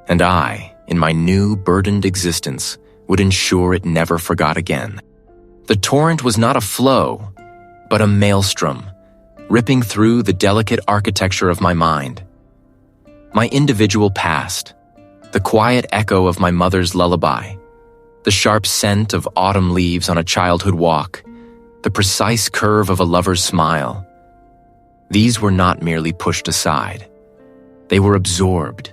and I, in my new, burdened existence, would ensure it never forgot again. The torrent was not a flow, but a maelstrom, ripping through the delicate architecture of my mind. My individual past, the quiet echo of my mother's lullaby, the sharp scent of autumn leaves on a childhood walk, the precise curve of a lover's smile. These were not merely pushed aside. They were absorbed,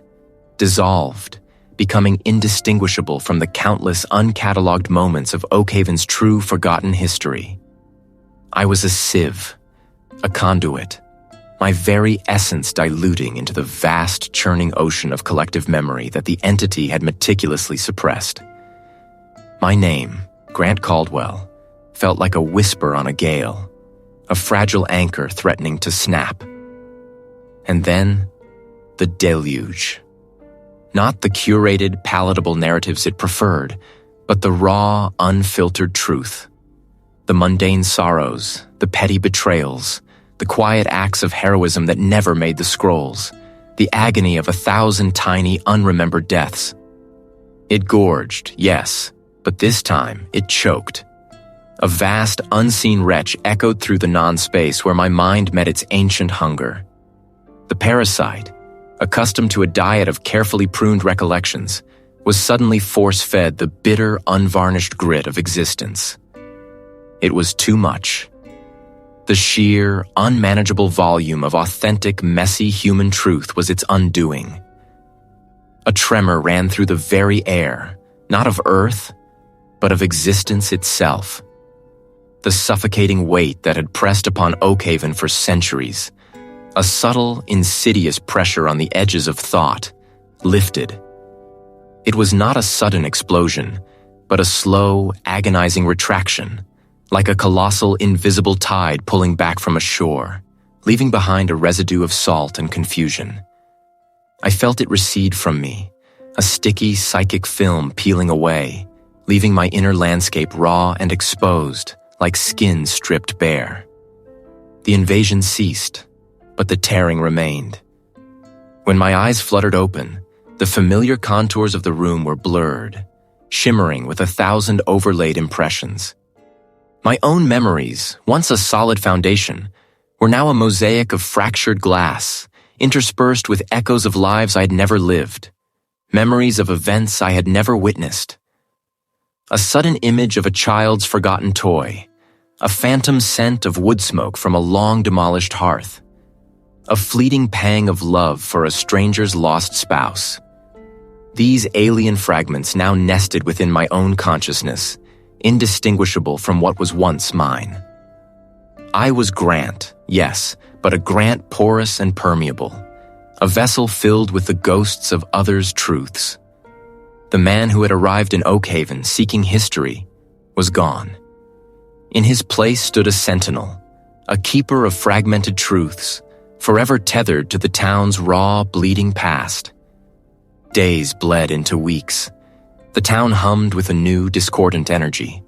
dissolved, becoming indistinguishable from the countless uncatalogued moments of Oakhaven's true forgotten history. I was a sieve, a conduit, my very essence diluting into the vast, churning ocean of collective memory that the entity had meticulously suppressed. My name, Grant Caldwell, felt like a whisper on a gale, a fragile anchor threatening to snap. And then, the deluge. Not the curated, palatable narratives it preferred, but the raw, unfiltered truth. The mundane sorrows, the petty betrayals, the quiet acts of heroism that never made the scrolls, the agony of 1,000 tiny, unremembered deaths. It gorged, yes, but this time it choked. A vast, unseen retch echoed through the non-space where my mind met its ancient hunger. The parasite, accustomed to a diet of carefully pruned recollections, was suddenly force-fed the bitter, unvarnished grit of existence. It was too much. The sheer, unmanageable volume of authentic, messy human truth was its undoing. A tremor ran through the very air, not of earth, but of existence itself. The suffocating weight that had pressed upon Oakhaven for centuries, a subtle, insidious pressure on the edges of thought, lifted. It was not a sudden explosion, but a slow, agonizing retraction, like a colossal, invisible tide pulling back from a shore, leaving behind a residue of salt and confusion. I felt it recede from me, a sticky, psychic film peeling away, leaving my inner landscape raw and exposed, like skin stripped bare. The invasion ceased, but the tearing remained. When my eyes fluttered open, the familiar contours of the room were blurred, shimmering with 1,000 overlaid impressions. My own memories, once a solid foundation, were now a mosaic of fractured glass, interspersed with echoes of lives I had never lived, memories of events I had never witnessed. A sudden image of a child's forgotten toy, a phantom scent of wood smoke from a long-demolished hearth, a fleeting pang of love for a stranger's lost spouse. These alien fragments now nested within my own consciousness, indistinguishable from what was once mine. I was Grant, yes, but a Grant porous and permeable, a vessel filled with the ghosts of others' truths. The man who had arrived in Oakhaven seeking history was gone. In his place stood a sentinel, a keeper of fragmented truths, forever tethered to the town's raw, bleeding past. Days bled into weeks. The town hummed with a new, discordant energy.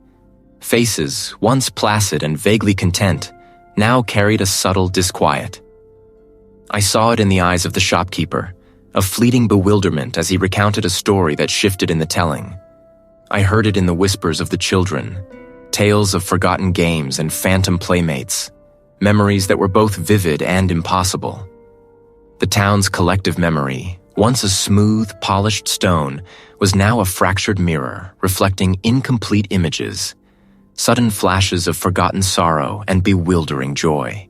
Faces, once placid and vaguely content, now carried a subtle disquiet. I saw it in the eyes of the shopkeeper, a fleeting bewilderment as he recounted a story that shifted in the telling. I heard it in the whispers of the children, tales of forgotten games and phantom playmates, memories that were both vivid and impossible. The town's collective memory, once a smooth, polished stone, was now a fractured mirror, reflecting incomplete images, sudden flashes of forgotten sorrow and bewildering joy.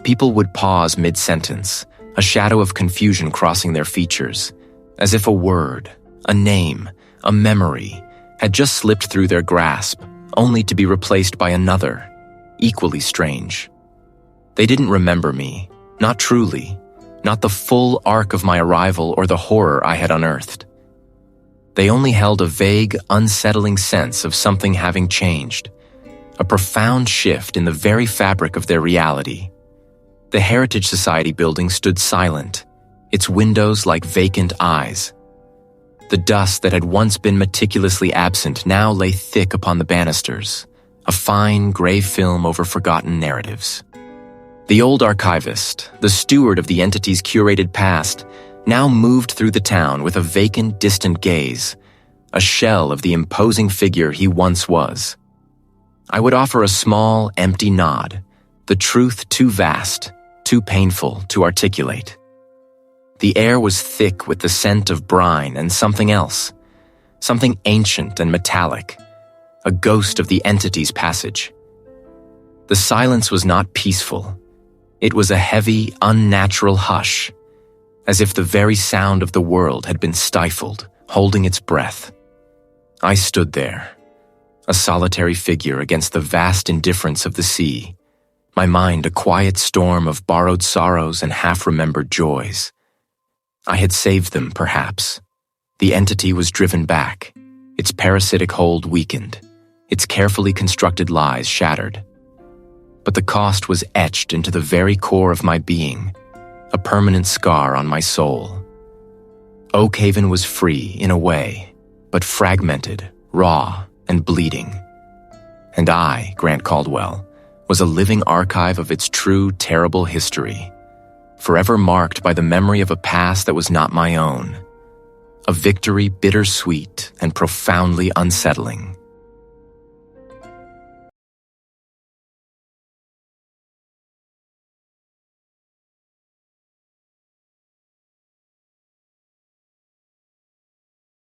People would pause mid-sentence, a shadow of confusion crossing their features, as if a word, a name, a memory had just slipped through their grasp, only to be replaced by another, equally strange. They didn't remember me, not truly, not the full arc of my arrival or the horror I had unearthed. They only held a vague, unsettling sense of something having changed, a profound shift in the very fabric of their reality. The Heritage Society building stood silent, its windows like vacant eyes. The dust that had once been meticulously absent now lay thick upon the banisters, a fine gray film over forgotten narratives. The old archivist, the steward of the entity's curated past, now moved through the town with a vacant, distant gaze, a shell of the imposing figure he once was. I would offer a small, empty nod, the truth too vast, too painful to articulate. The air was thick with the scent of brine and something else, something ancient and metallic, a ghost of the entity's passage. The silence was not peaceful. It was a heavy, unnatural hush, as if the very sound of the world had been stifled, holding its breath. I stood there, a solitary figure against the vast indifference of the sea, my mind a quiet storm of borrowed sorrows and half-remembered joys. I had saved them, perhaps. The entity was driven back, its parasitic hold weakened, its carefully constructed lies shattered. But the cost was etched into the very core of my being, a permanent scar on my soul. Oakhaven was free, in a way, but fragmented, raw, and bleeding. And I, Grant Caldwell, was a living archive of its true, terrible history, forever marked by the memory of a past that was not my own, a victory bittersweet and profoundly unsettling.